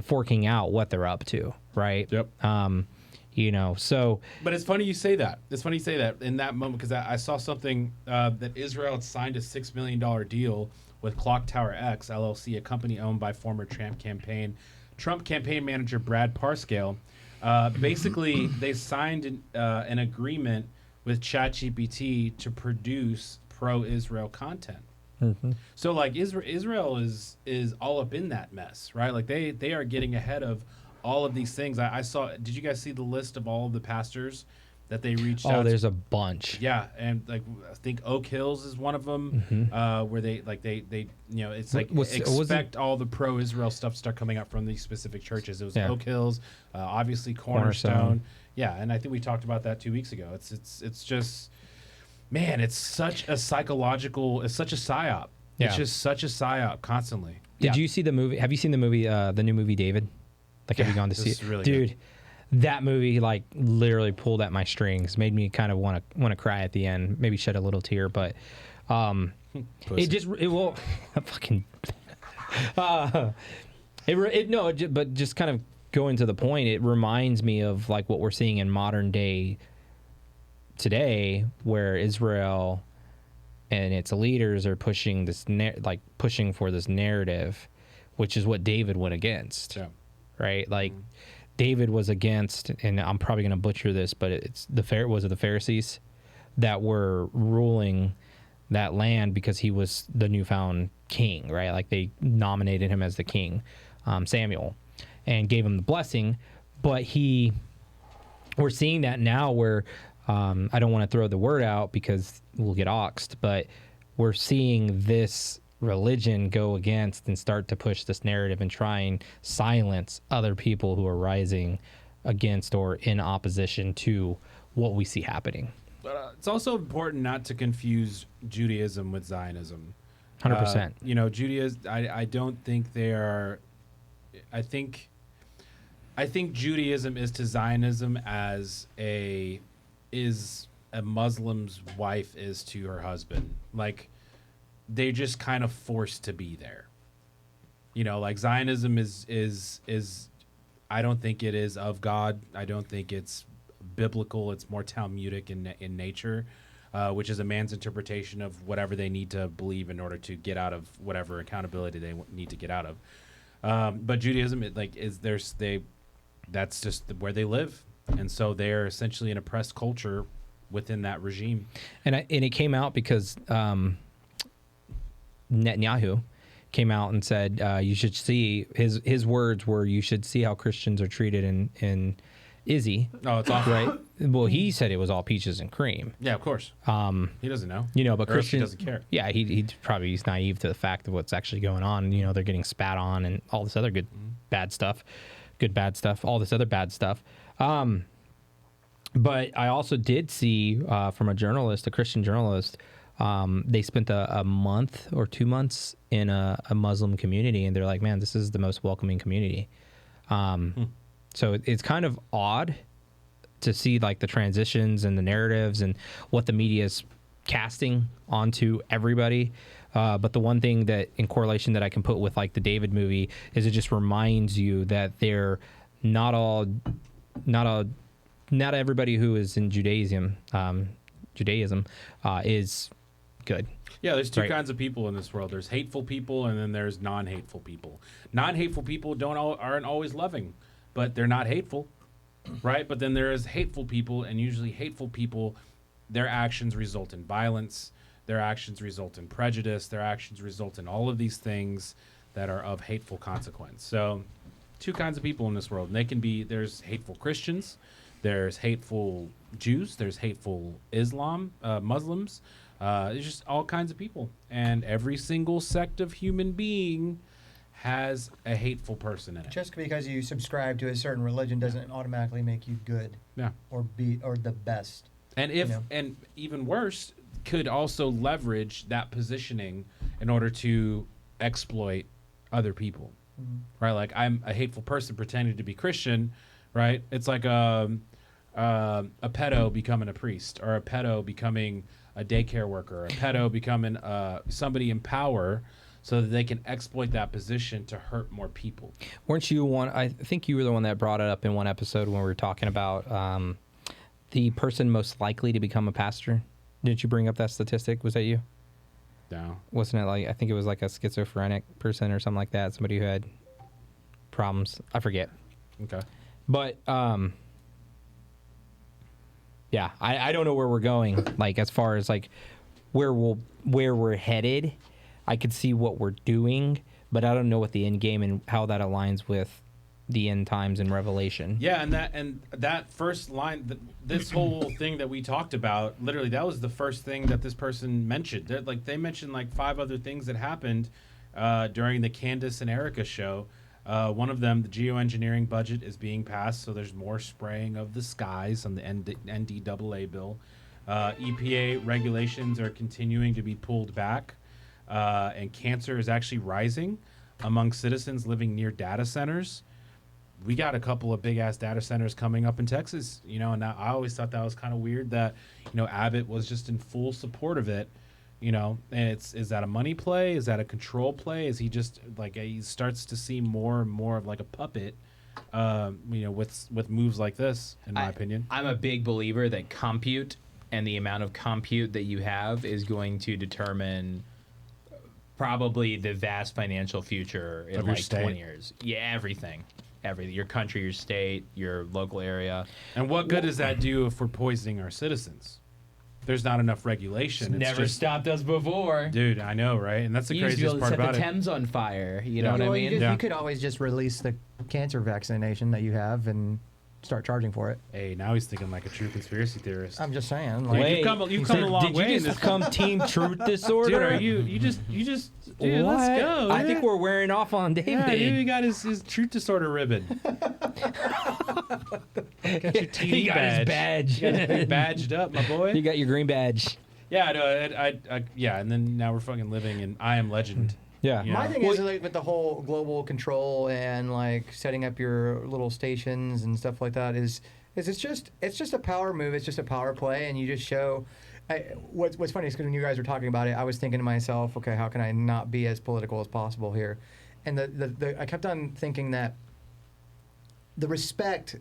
forking out what they're up to, right? Yep. So. But it's funny you say that. It's funny you say that in that moment, because I saw something that Israel had signed a $6 million deal with Clock Tower X LLC, a company owned by former Trump campaign manager Brad Parscale. Basically, they signed an agreement with ChatGPT to produce pro-Israel content. Mm-hmm. So like Israel is all up in that mess, right? Like they are getting ahead of all of these things. I saw. Did you guys see the list of all of the pastors that they reached out? Oh, there's a bunch. Yeah, and like I think Oak Hills is one of them, where they it's like expect all the pro-Israel stuff to start coming out from these specific churches. It was Oak Hills, obviously Cornerstone. Yeah, and I think we talked about that 2 weeks ago. It's just, man, it's such a psychological, it's such a psyop. Yeah. It's just such a psyop constantly. Did you see the movie? Have you seen the movie, the new movie David? Like, have you gone to see it? Really Dude, good. That movie like literally pulled at my strings, made me kind of want to cry at the end, maybe shed a little tear, but it will fucking but just kind of going to the point, it reminds me of like what we're seeing in modern day today, where Israel and its leaders are pushing this pushing for this narrative, which is what David went against. Yeah. Right? Like David was against, and I'm probably going to butcher this, but it's the Pharisees that were ruling that land because he was the newfound king, right? Like they nominated him as the king, Samuel, and gave him the blessing. But we're seeing that now where, I don't want to throw the word out because we'll get oxed, but we're seeing this religion go against and start to push this narrative and try and silence other people who are rising against or in opposition to what we see happening. But it's also important not to confuse Judaism with Zionism. 100%. Judaism, I don't think they are. I think Judaism is to Zionism as a Muslim's wife is to her husband. Like, they're just kind of forced to be there. Like Zionism is I don't think it is of God. I don't think it's biblical. It's more Talmudic in nature, which is a man's interpretation of whatever they need to believe in order to get out of whatever accountability they need to get out of. But Judaism, that's just where they live, and so they're essentially an oppressed culture within that regime. And it came out because Netanyahu came out and said you should see his words were you should see how Christians are treated in Izzy. Oh, it's awful. Right. Well, he said it was all peaches and cream. Yeah, of course. He doesn't know. But Or else he Christians doesn't care. Yeah, he's naive to the fact of what's actually going on. They're getting spat on and all this other bad stuff, all this other bad stuff. But I also did see from a Christian journalist, they spent a month or 2 months in a Muslim community, and they're like, man, this is the most welcoming community. So it's kind of odd to see like the transitions and the narratives and what the media is casting onto everybody. But the one thing that in correlation that I can put with like the David movie is it just reminds you that they're not everybody who is in Judaism is good. Yeah, there's two Right. kinds of people in this world. There's hateful people, and then there's non-hateful people. Non-hateful people aren't always loving, but they're not hateful, right? But then there is hateful people, and usually hateful people, their actions result in violence. Their actions result in prejudice. Their actions result in all of these things that are of hateful consequence. So, two kinds of people in this world. And there's hateful Christians, there's hateful Jews, there's hateful Muslims. There's just all kinds of people. And every single sect of human being has a hateful person in it. Just because you subscribe to a certain religion doesn't automatically make you good. Yeah. Or the best. And and even worse, could also leverage that positioning in order to exploit other people. Mm-hmm. Right? Like, I'm a hateful person pretending to be Christian, right? It's like a pedo becoming a priest, or a pedo becoming a daycare worker, a pedo becoming somebody in power, so that they can exploit that position to hurt more people. Weren't you one? I think you were the one that brought it up in one episode when we were talking about the person most likely to become a pastor. Didn't you bring up that statistic? Was that you? No. Wasn't it like, I think it was like a schizophrenic person or something like that, somebody who had problems. I forget. Okay. But yeah, I don't know where we're going. Like, as far as like where we're headed, I could see what we're doing, but I don't know what the end game and how that aligns with the end times and Revelation. Yeah, and that first line, this whole thing that we talked about, literally, that was the first thing that this person mentioned. They mentioned like 5 other things that happened during the Candace and Erica show. One of them, the geoengineering budget is being passed, so there's more spraying of the skies on the NDAA bill. EPA regulations are continuing to be pulled back, and cancer is actually rising among citizens living near data centers. We got a couple of big-ass data centers coming up in Texas, and I always thought that was kind of weird that, Abbott was just in full support of it. And is that a money play? Is that a control play? Is he just like, he starts to seem more and more of like a puppet, with moves like this, in my opinion. I'm a big believer that compute and the amount of compute that you have is going to determine probably the vast financial future in Of your like state. 20 years. Yeah, everything. Your country, your state, your local area. And what good does that do if we're poisoning our citizens? There's not enough regulation. It's Never just, stopped us before. dude, I know, right? And that's the You used to be craziest able to part set about the it. Thames on fire. You know what I Well, mean? Yeah. you could always just release the cancer vaccination that you have and start charging for it. Hey, now he's thinking like a true conspiracy theorist. I'm just saying. Dude, Like, you've come a long did way you in just this. become Team Truth Disorder? Dude, you just dude, What? let's go. I dude. think we're wearing off on David. Yeah, dude, he got his truth disorder ribbon. Got your TD He got his badge. You got his big badged up, my boy. You got your green badge. Yeah, no, yeah, and then now we're fucking living in I Am Legend. Yeah. Yeah. my thing is like with the whole global control and like setting up your little stations and stuff like that is it's just a power move. It's just a power play, and you just show. What's funny is because when you guys were talking about it, I was thinking to myself, okay, how can I not be as political as possible here? And I kept on thinking that the respect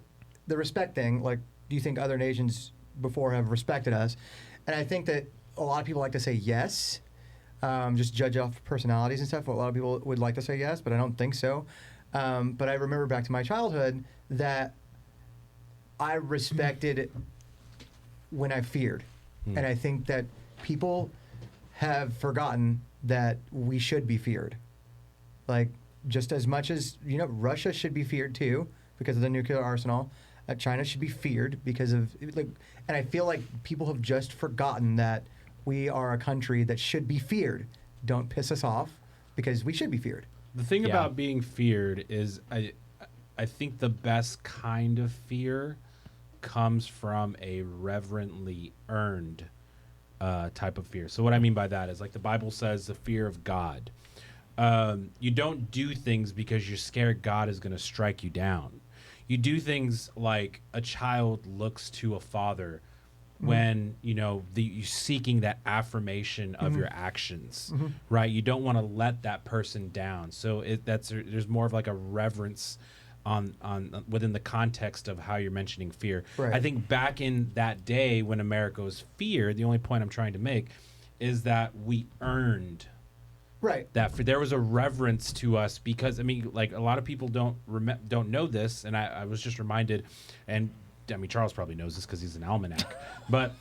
thing, like, do you think other nations before have respected us? And I think that a lot of people like to say yes, just judge off personalities and stuff. A lot of people would like to say yes, but I don't think so. But I remember back to my childhood that I respected when I feared. And I think that people have forgotten that we should be feared. Like, just as much as, Russia should be feared too because of the nuclear arsenal. China should be feared because of, and I feel like people have just forgotten that we are a country that should be feared. Don't piss us off because we should be feared. The thing about being feared is I think the best kind of fear comes from a reverently earned type of fear. So what I mean by that is, like the Bible says, the fear of God. You don't do things because you're scared God is going to strike you down. You do things like a child looks to a father when, you're seeking that affirmation of your actions, right? You don't want to let that person down. So there's more of like a reverence on within the context of how you're mentioning fear. Right. I think back in that day when America was feared, the only point I'm trying to make is that we earned that there was a reverence to us because, like a lot of people don't know this, and I was just reminded, and Charles probably knows this because he's an almanac, but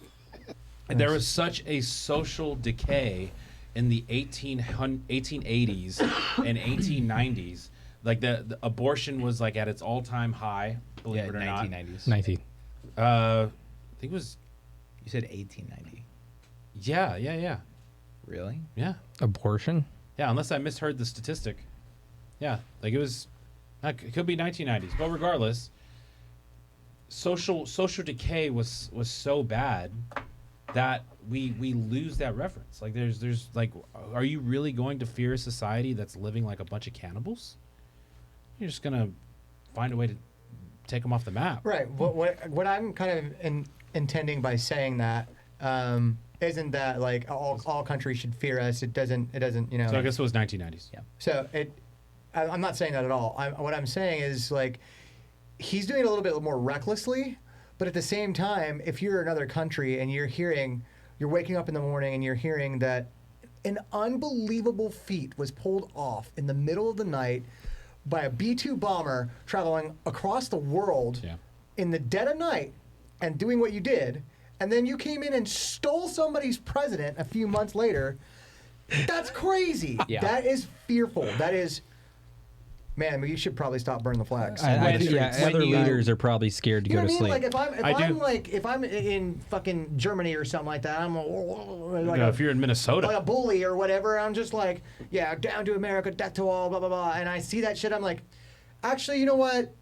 there was such a social decay in the 1880s and 1890s. Like the abortion was like at its all-time high, believe it or 1990s. 19. not. I think it was. You said 1890. Yeah. Really? Yeah. Abortion? Yeah, unless I misheard the statistic. Yeah, like it was. It could be 1990s, but regardless, social decay was so bad that we lose that reference. Like there's like, are you really going to fear a society that's living like a bunch of cannibals? You're just gonna find a way to take them off the map. Right. What I'm kind of intending by saying that isn't that like all countries should fear us. It doesn't. So I guess it was 1990s. Yeah. So I'm not saying that at all. What I'm saying is like he's doing it a little bit more recklessly, but at the same time, if you're another country and you're waking up in the morning and you're hearing that an unbelievable feat was pulled off in the middle of the night by a B-2 bomber traveling across the world in the dead of night and doing what you did, and then you came in and stole somebody's president a few months later, that's crazy. Yeah. That is fearful. That is, man, we should probably stop burning the flags. Other leaders are probably scared to You go know to what I mean? sleep. Like if I'm in fucking Germany or something like that, I'm like If you're in Minnesota, like a bully or whatever. I'm just like, down to America, death to all, blah blah blah. And I see that shit, I'm like, actually, you know what?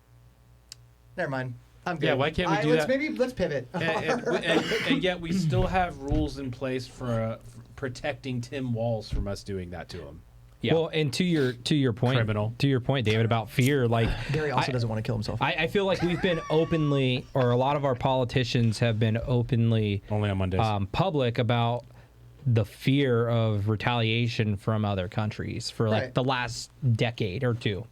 Never mind. I'm good. Yeah, why can't we do that? Let's pivot. and yet we still have rules in place for protecting Tim Walz from us doing that to him. Yeah. Well, and to your point, Criminal. To your point, David, about fear, like Gary also doesn't want to kill himself. I feel like we've been openly, or a lot of our politicians have been openly Only on Mondays. Public about the fear of retaliation from other countries for like the last decade or two.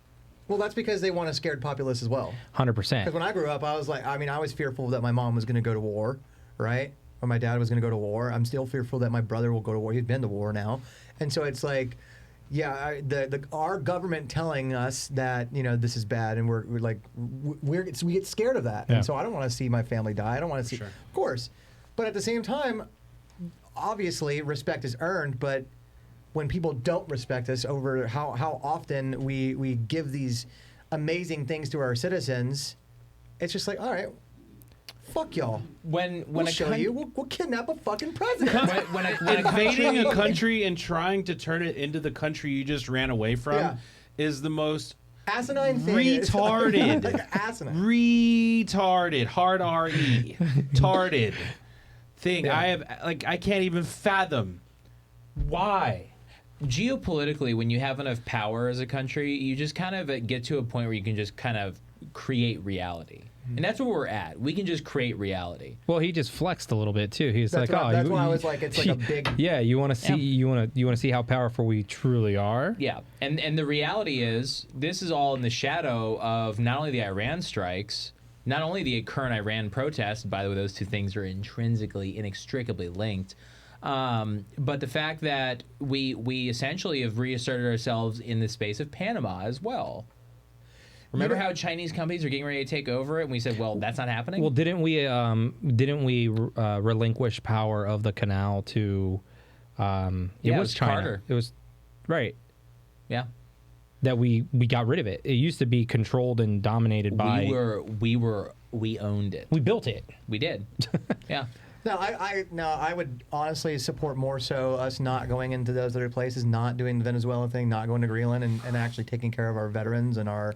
Well, that's because they want a scared populace as well. 100%. Because when I grew up, I was like, I was fearful that my mom was going to go to war, right? Or my dad was going to go to war. I'm still fearful that my brother will go to war. He's been to war now. And so it's like, our government telling us that, this is bad, and we get scared of that. Yeah. And so I don't want to see my family die. I don't want to see, Sure. of course. But at the same time, obviously respect is earned, but when people don't respect us over how often we give these amazing things to our citizens, it's just like, all right, fuck y'all. We'll We'll kidnap a fucking president. Invading a country and trying to turn it into the country you just ran away from is the most asinine thing. retarded, like asinine. retarded, hard R-E, tarded thing. Yeah. I can't even fathom why. Geopolitically, when you have enough power as a country, you just kind of get to a point where you can just kind of create reality. And that's where we're at. We can just create reality. Well, he just flexed a little bit too. He's That's like, why I was like, it's like a big. Yeah, you want to see you want to see how powerful we truly are. Yeah, and the reality is, this is all in the shadow of not only the Iran strikes, not only the current Iran protests. By the way, those two things are inextricably linked. But the fact that we essentially have reasserted ourselves in the space of Panama as well. Remember how Chinese companies are getting ready to take over it, and we said, "Well, that's not happening." Well, didn't we relinquish power of the canal to? It was China. Carter. It was Right. Yeah. That we got rid of it. It used to be controlled and dominated by. We owned it. We built it. We did. Yeah. No, I would honestly support more so us not going into those other places, not doing the Venezuela thing, not going to Greenland, and actually taking care of our veterans and our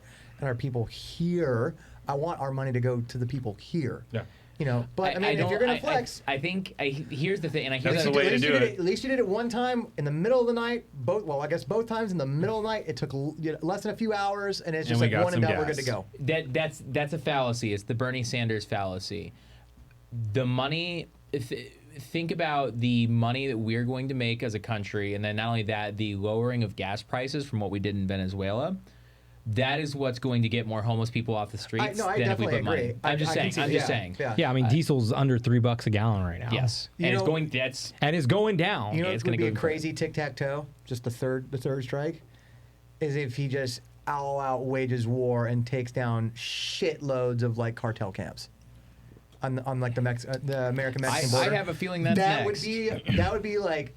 people here. I want our money to go to the people here. Yeah. You know, but I mean, if you're gonna flex, I think here's the thing, and I hear That's that the way to do it. At least you did it one time in the middle of the night. I guess both times in the middle of the night. It took less than a few hours, and it's just And we like got one and some done. We're good gas. to go. That's a fallacy. It's the Bernie Sanders fallacy. The money. Think about the money that we're going to make as a country, and then not only that, the lowering of gas prices from what we did in Venezuela. That is what's going to get more homeless people off the streets I than if we definitely put money. agree. I'm just saying. I'm just saying. Yeah, I mean, diesel's under $3 a gallon right now. Yes, You and it's know- going. That's and it's going down. You know it's what's gonna going to be go a crazy tic-tac-toe? Just the third strike? Is if he just all-out wages war and takes down shitloads of, like, cartel camps on like, the American-Mexican border. I have a feeling that's that next. That would be, like,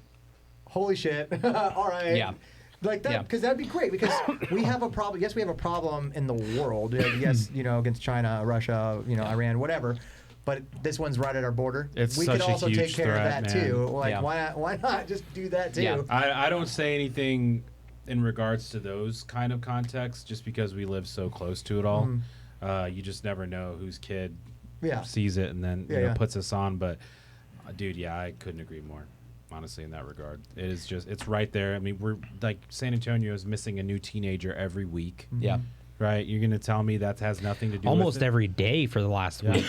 holy shit. All right. Yeah. Like that, Yeah. because that'd be great. Because we have a problem. Yes, we have a problem in the world. Yes, against China, Russia, Iran, whatever. But this one's right at our border. It's we such could a also huge take care threat, of that man. too. Like, Yeah. why not just do that too? Yeah. I don't say anything in regards to those kind of contexts just because we live so close to it all. You just never know whose kid Yeah. sees it and then Yeah. puts us on. But, dude, yeah, I couldn't agree more, honestly, in that regard. It is just, it's right there. I mean, we're like, San Antonio is missing a new teenager every week. Yeah. Right? You're going to tell me that has nothing to do Almost with it? every day for the last week.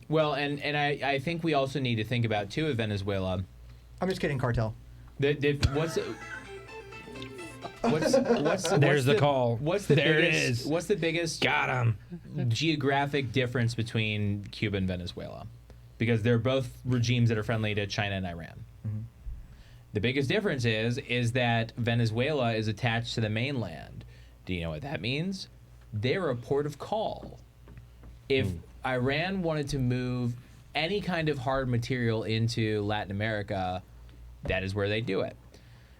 Well, and I think we also need to think about too with Venezuela. I'm just kidding, cartel. There's the call. What's the There it biggest? is. What's the biggest Got him. geographic difference between Cuba and Venezuela? Because they're both regimes that are friendly to China and Iran. The biggest difference is that Venezuela is attached to the mainland. Do you know what that means? They're a port of call. If Iran wanted to move any kind of hard material into Latin America, that is where they do it.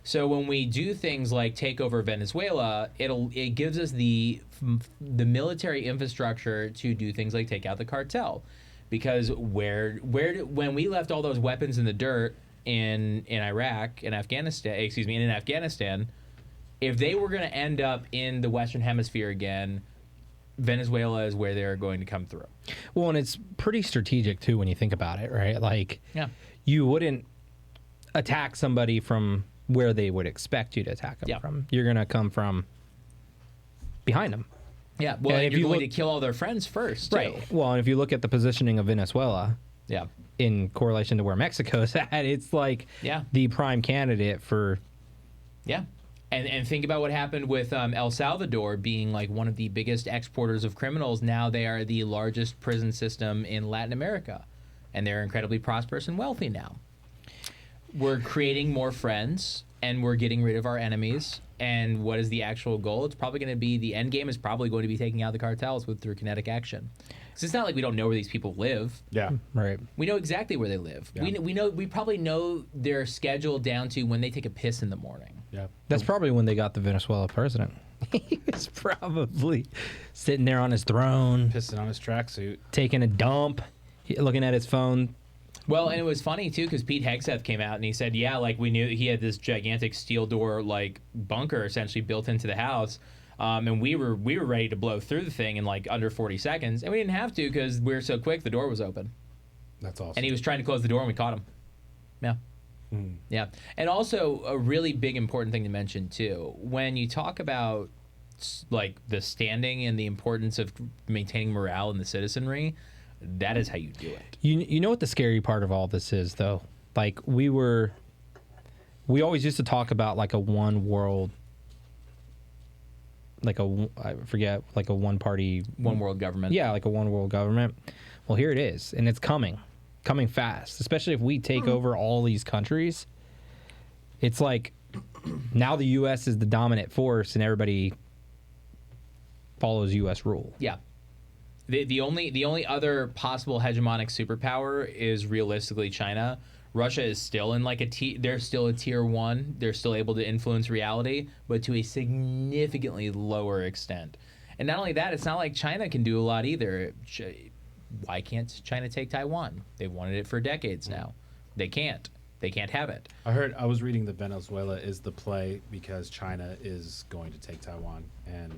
So when we do things like take over Venezuela, it gives us the military infrastructure to do things like take out the cartel, because when we left all those weapons in the dirt in Iraq and Afghanistan, in Afghanistan, if they were going to end up in the Western Hemisphere again, Venezuela is where they're going to come through. Well, and it's pretty strategic too when you think about it, right? Like, Yeah. you wouldn't attack somebody from where they would expect you to attack them Yeah. from. You're gonna come from behind them, Yeah, well, And and if you're you going look- to kill all their friends first, too. right? Well, and if you look at the positioning of Venezuela Yeah. in correlation to where Mexico's at, it's like Yeah. the prime candidate for. Yeah. And think about what happened with El Salvador being like one of the biggest exporters of criminals. Now they are the largest prison system in Latin America. And they're incredibly prosperous and wealthy now. We're creating more friends and we're getting rid of our enemies. And what is the actual goal? It's probably going to be, the end game is probably going to be taking out the cartels through kinetic action. Because it's not like we don't know where these people live. Yeah. Right. We know exactly where they live. Yeah. We probably know their schedule down to when they take a piss in the morning. Yeah. That's probably when they got the Venezuela president. He was probably sitting there on his throne, Pissing on his tracksuit. taking a dump, looking at his phone. Well, and it was funny too because Pete Hegseth came out and he said, "Yeah, like we knew he had this gigantic steel door like bunker essentially built into the house, and we were ready to blow through the thing in like under 40 seconds, and we didn't have to because we were so quick. The door was open, That's awesome. and he was trying to close the door, and we caught him. Yeah." Yeah. And also a really big important thing to mention too, when you talk about like the standing and the importance of maintaining morale in the citizenry, that is how you do it. You know what the scary part of all this is, though? Like, we always used to talk about like a one world, like I forget, like a one party, One world government. yeah, like a one world government. Well, here it is, and it's coming fast, especially if we take over all these countries. It's like now the U.S. is the dominant force and everybody follows U.S. rule. Yeah. The only other possible hegemonic superpower is realistically China. Russia is still in like they're still a tier 1. They're still able to influence reality, but to a significantly lower extent. And not only that, it's not like China can do a lot either. Why can't China take Taiwan? They've wanted it for decades now. They can't. They can't have it. I was reading that Venezuela is the play because China is going to take Taiwan, and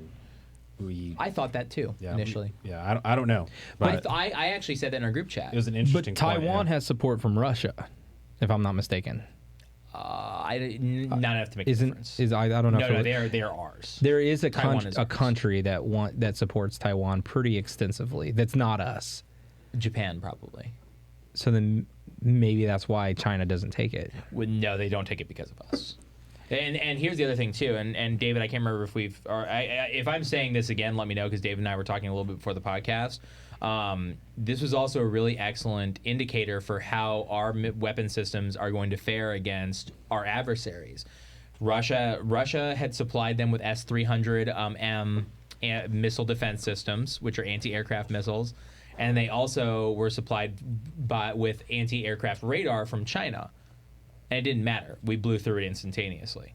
I thought that too initially. I don't know, but I actually said that in our group chat. It was an interesting. But Taiwan has support from Russia, if I'm not mistaken. Not enough to make a difference. I don't know. No, they are ours. There is a country that supports Taiwan pretty extensively. That's not us. Japan probably. So then maybe that's why China doesn't take it. Well, no, they don't take it because of us. And here's the other thing too. And David, I can't remember if if I'm saying this again, let me know, because David and I were talking a little bit before the podcast. This was also a really excellent indicator for how our weapon systems are going to fare against our adversaries. Russia had supplied them with S-300M missile defense systems, which are anti-aircraft missiles, and they also were supplied with anti-aircraft radar from China. And it didn't matter. We blew through it instantaneously.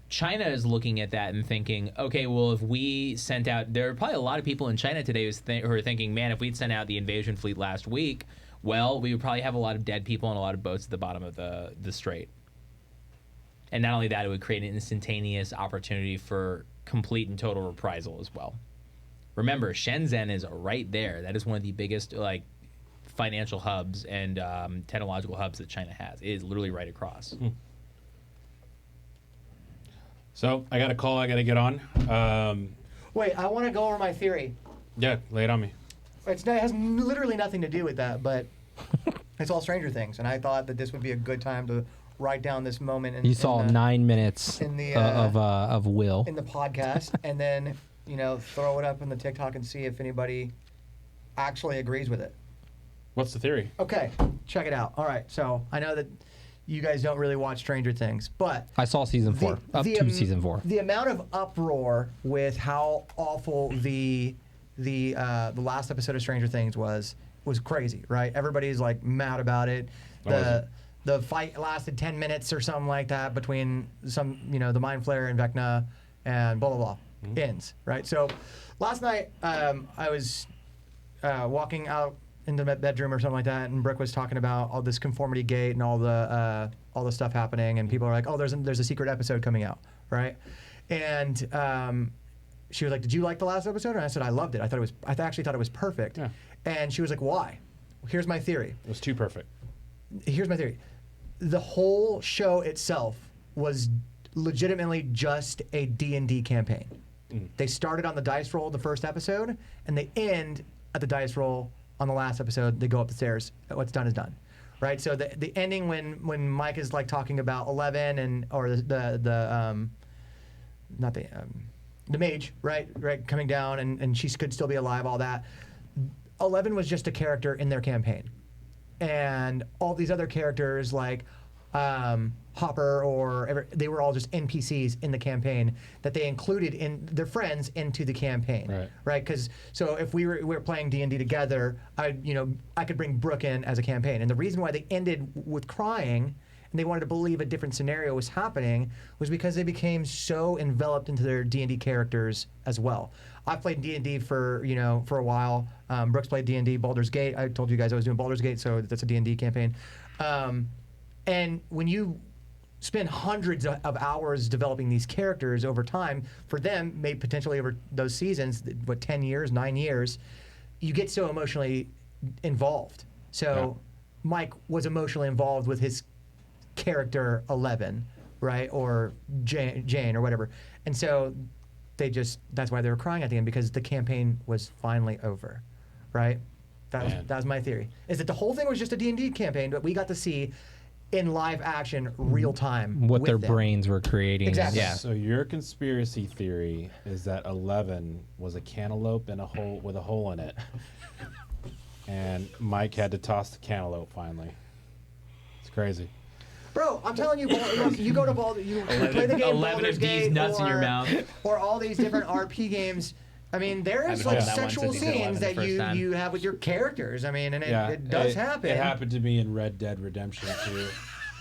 China is looking at that and thinking, okay, well, if we sent out... There are probably a lot of people in China today who are thinking, man, if we'd sent out the invasion fleet last week, well, we would probably have a lot of dead people and a lot of boats at the bottom of the strait. And not only that, it would create an instantaneous opportunity for complete and total reprisal as well. Remember, Shenzhen is right there. That is one of the biggest financial hubs and technological hubs that China has. It is literally right across. So I got a call. I got to get on. Wait, I want to go over my theory. Yeah, lay it on me. It has literally nothing to do with that, but it's all Stranger Things, and I thought that this would be a good time to write down this moment. You saw 9 minutes of Will in the podcast, and then throw it up in the TikTok and see if anybody actually agrees with it. What's the theory? Okay, check it out. All right, so I know that you guys don't really watch Stranger Things, but I saw season 4 up to season 4. The amount of uproar with how awful the last episode of Stranger Things was crazy, right? Everybody's like mad about it. The fight lasted 10 minutes or something like that between the Mind Flayer and Vecna and blah blah blah. Ends, right? So last night I was walking out into the bedroom or something like that, and Brooke was talking about all this conformity gate and all the stuff happening, and people are like, oh, there's a secret episode coming out, right? And she was like, did you like the last episode? And I said, I loved it. I actually thought it was perfect. Yeah. And she was like, why? Here's my theory. It was too perfect. Here's my theory. The whole show itself was legitimately just a D&D campaign. They started on the dice roll the first episode, and they end at the dice roll on the last episode. They go up the stairs. What's done is done, right? So the ending when Mike is like talking about 11 or the mage, right, coming down and she could still be alive, all that. 11 was just a character in their campaign, and all these other characters like Hopper they were all just NPCs in the campaign that they included in their friends into the campaign, right? Because so if we were playing D&D together, I could bring Brooke in as a campaign, and the reason why they ended with crying and they wanted to believe a different scenario was happening was because they became so enveloped into their D&D characters as well. I've played D&D for a while. Brooks played D&D, Baldur's Gate. I told you guys I was doing Baldur's Gate, so that's a D&D campaign. And when you spend hundreds of hours developing these characters over time, for them, maybe potentially over those seasons, 10 years, 9 years, you get so emotionally involved. So Mike was emotionally involved with his character 11, right? Or Jane or whatever. And so that's why they were crying at the end, because the campaign was finally over, right? That was my theory. Is that the whole thing was just a D&D campaign, but we got to see in live action, real time, what their brains were creating. Exactly. Yeah. So your conspiracy theory is that 11 was a cantaloupe in a hole with a hole in it, and Mike had to toss the cantaloupe finally. It's crazy. Bro, I'm telling you, you go to you play the game 11 Baldur's of these Gate nuts in your mouth, or all these different RP games. I mean, there is Haven't like heard that one sexual since season 11 scenes the that first time. you have with your characters. I mean, and it does happen. It happened to me in Red Dead Redemption 2.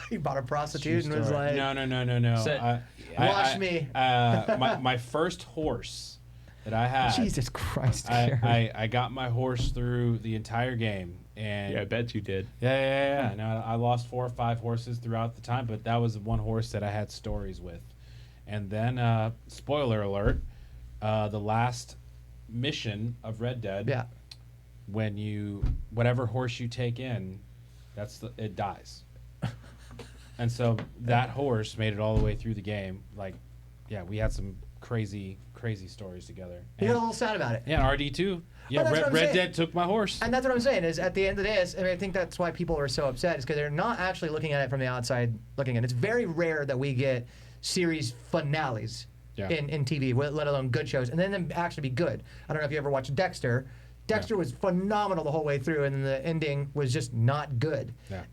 He bought a prostitute and True was story. like, No. So- Wash me. My first horse that I had. Jesus Christ, Gary. I got my horse through the entire game, and Yeah, I bet you did. yeah. No, I lost 4 or 5 horses throughout the time, but that was one horse that I had stories with. And then, spoiler alert, the last mission of Red Dead. Yeah. Whatever horse you take in, it dies. And so that horse made it all the way through the game. Like, yeah, we had some crazy stories together. You got a little sad about it. Yeah, RD2. Yeah, that's what I'm Red saying. Dead took my horse. And that's what I'm saying is at the end of this, and I think that's why people are so upset is because they're not actually looking at it from the outside looking in. It's very rare that we get series finales in TV, let alone good shows, and then them actually be good. I don't know if you ever watched Dexter. Dexter was phenomenal the whole way through, and then the ending was just not good. Yeah.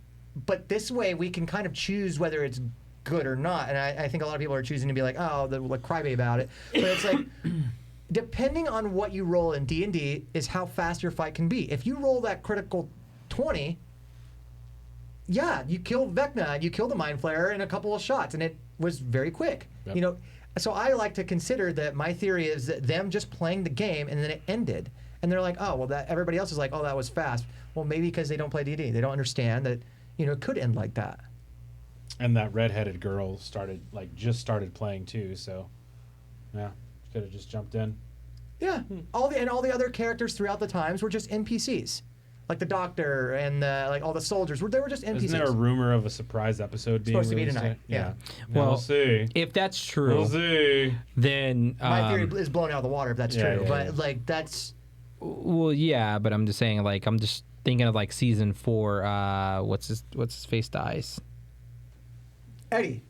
But this way, we can kind of choose whether it's good or not. And I think a lot of people are choosing to be like, oh, they'll crybaby about it. But it's like, depending on what you roll in D&D is how fast your fight can be. If you roll that critical 20, yeah, you kill Vecna, you kill the Mind Flayer in a couple of shots, and it was very quick. Yep. You know, so I like to consider that my theory is that them just playing the game and then it ended. And they're like, oh, well, that everybody else is like, oh, that was fast. Well, maybe because they don't play D&D. They don't understand that, it could end like that. And that redheaded girl just started playing too, so yeah, could have just jumped in. Yeah, all the other characters throughout the times were just NPCs, like the doctor and all the soldiers. They were just NPCs. Isn't there a rumor of a surprise episode being supposed to be released tonight? Yeah. Well, We'll see. If that's true, We'll see. then My theory is blown out of the water if that's true. Yeah, But yeah. that's well, yeah, but I'm just saying, like, I'm just thinking of like season 4. What's his face dies? Eddie.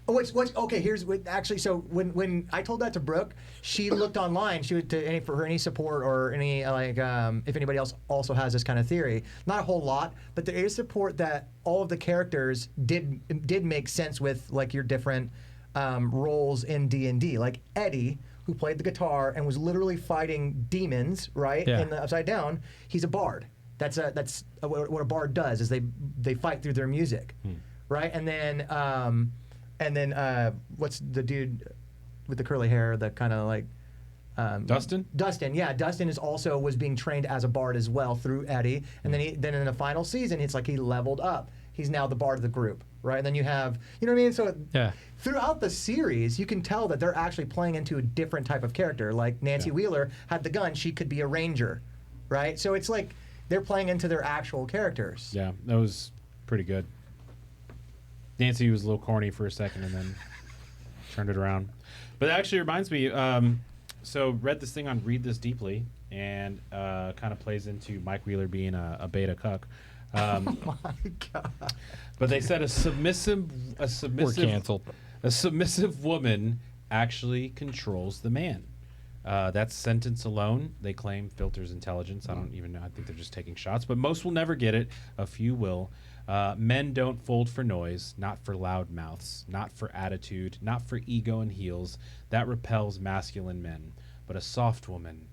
Oh, what's okay? Here's what actually. So when I told that to Brooke, she looked online. She would for any support or any if anybody else also has this kind of theory. Not a whole lot, but there is support that all of the characters did make sense with like your different roles in D&D. Like Eddie, who played the guitar and was literally fighting demons, right? Yeah. In the Upside Down. He's a bard. That's what a bard does is they fight through their music, right? And then what's the dude with the curly hair, the kind of like Dustin? Dustin, yeah. Dustin was being trained as a bard as well through Eddie. And then in the final season, it's like he leveled up. He's now the bard of the group, right? And then you have, you know what I mean? So throughout the series, you can tell that they're actually playing into a different type of character. Like Nancy Wheeler had the gun. She could be a ranger, right? So it's like they're playing into their actual characters. Yeah, that was pretty good. Nancy was a little corny for a second and then turned it around. But that actually reminds me, so read this thing on Read This Deeply, and kind of plays into Mike Wheeler being a beta cuck. Oh my God. But they said a submissive We're canceled. A submissive woman actually controls the man. That sentence alone, they claim, filters intelligence. I don't even know. I think they're just taking shots. But most will never get it. A few will. Men don't fold for noise, not for loud mouths, not for attitude, not for ego and heels. That repels masculine men. But a soft woman,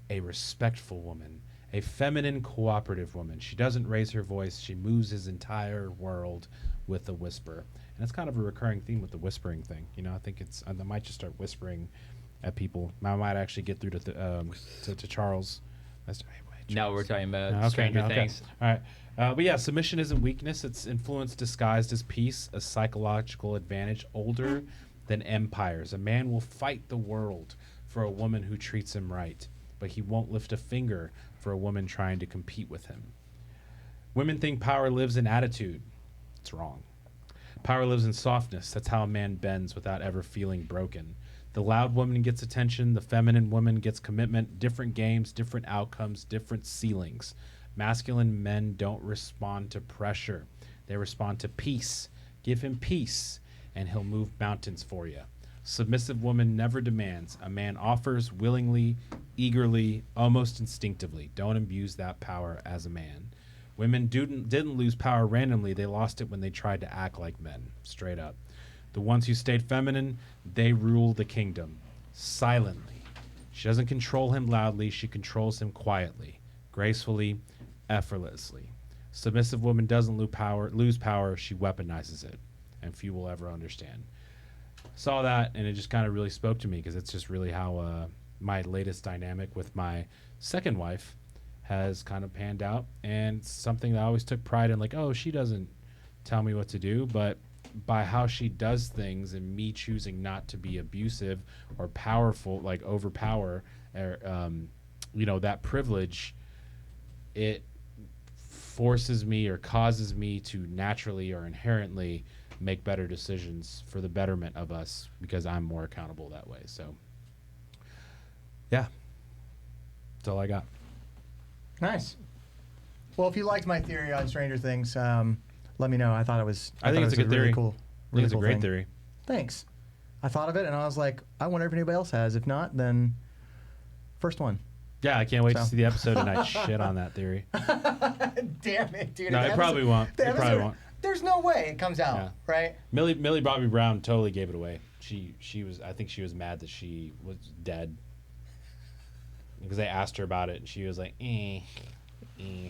a respectful woman, a feminine, cooperative woman. She doesn't raise her voice. She moves his entire world with a whisper. And it's kind of a recurring theme with the whispering thing. I think I might just start whispering at people. I might actually get through to Charles. No, we're talking about Stranger Things. All right. But yeah, submission isn't weakness. It's influence disguised as peace, a psychological advantage older than empires. A man will fight the world for a woman who treats him right, but he won't lift a finger for a woman trying to compete with him. Women think power lives in attitude. It's wrong. Power lives in softness. That's how a man bends without ever feeling broken. The loud woman gets attention. The feminine woman gets commitment. Different games, different outcomes, different ceilings. Masculine men don't respond to pressure. They respond to peace. Give him peace, and he'll move mountains for you. Submissive woman never demands. A man offers willingly, eagerly, almost instinctively. Don't abuse that power as a man. Women didn't lose power randomly. They lost it when they tried to act like men. Straight up. The ones who stayed feminine, they rule the kingdom. Silently. She doesn't control him loudly. She controls him quietly, gracefully, effortlessly. Submissive woman doesn't lose power. She weaponizes it, and few will ever understand. Saw that, and it just kind of really spoke to me because it's just really how my latest dynamic with my second wife has kind of panned out, and something that I always took pride in, like, oh, she doesn't tell me what to do, but by how she does things and me choosing not to be abusive or powerful, like overpower, or, that privilege, it forces me or causes me to naturally or inherently make better decisions for the betterment of us because I'm more accountable that way. So, yeah, that's all I got. Nice. Well, if you liked my theory on Stranger Things, let me know. I think it's a good theory. Really cool. I think it's a great theory. Thanks. I thought of it and I was like, I wonder if anybody else has. If not, then first one. Yeah, I can't wait to see the episode tonight. Shit on that theory. Damn it, dude. No, it probably won't. It probably won't. There's no way it comes out, right? Millie Bobby Brown totally gave it away. She was. I think she was mad that she was dead because they asked her about it, and she was like,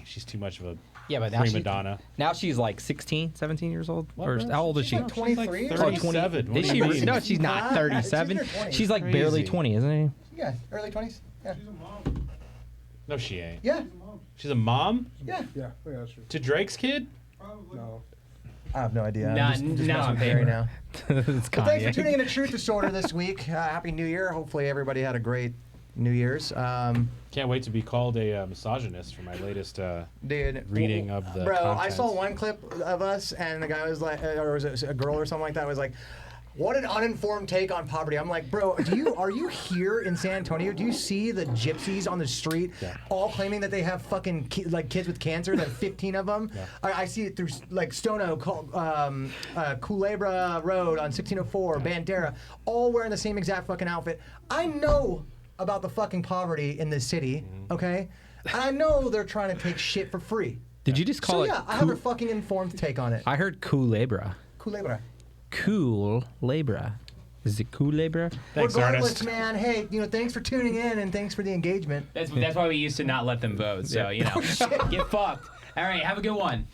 she's too much of a prima donna. Now she's like 16, 17 years old. What, or how old is she? Like 23. She's like 37. Is she? No, she's not 37. She's like barely 20, isn't she? Yeah, early 20s. Yeah. She's a mom. No, she ain't. Yeah. She's a mom? Yeah. Yeah, that's true. To Drake's kid? Probably. No. I have no idea. Nah, I'm just now messing I'm with Gary paper. now. It's Well, thanks for Kanye. tuning in to Truth Disorder this week. Happy New Year. Hopefully everybody had a great New Year's. Can't wait to be called a misogynist for my latest Dude, reading of the bro, I contents. saw one clip of us, and the guy was like, or was it a girl or something like that, was like, what an uninformed take on poverty. I'm like, bro, are you here in San Antonio? Do you see the gypsies on the street all claiming that they have fucking kids with cancer? There are 15 of them. Yeah. I see it through like Stono, Culebra Road on 1604, Bandera, all wearing the same exact fucking outfit. I know about the fucking poverty in this city, okay? And I know they're trying to take shit for free. Did you just call it? I have a fucking informed take on it. I heard Culebra. Culebra. Cool Labra. Is it Culebra? Thanks, Regardless, Ernest. man, hey, thanks for tuning in and thanks for the engagement. That's why we used to not let them vote. So, get fucked. All right, have a good one.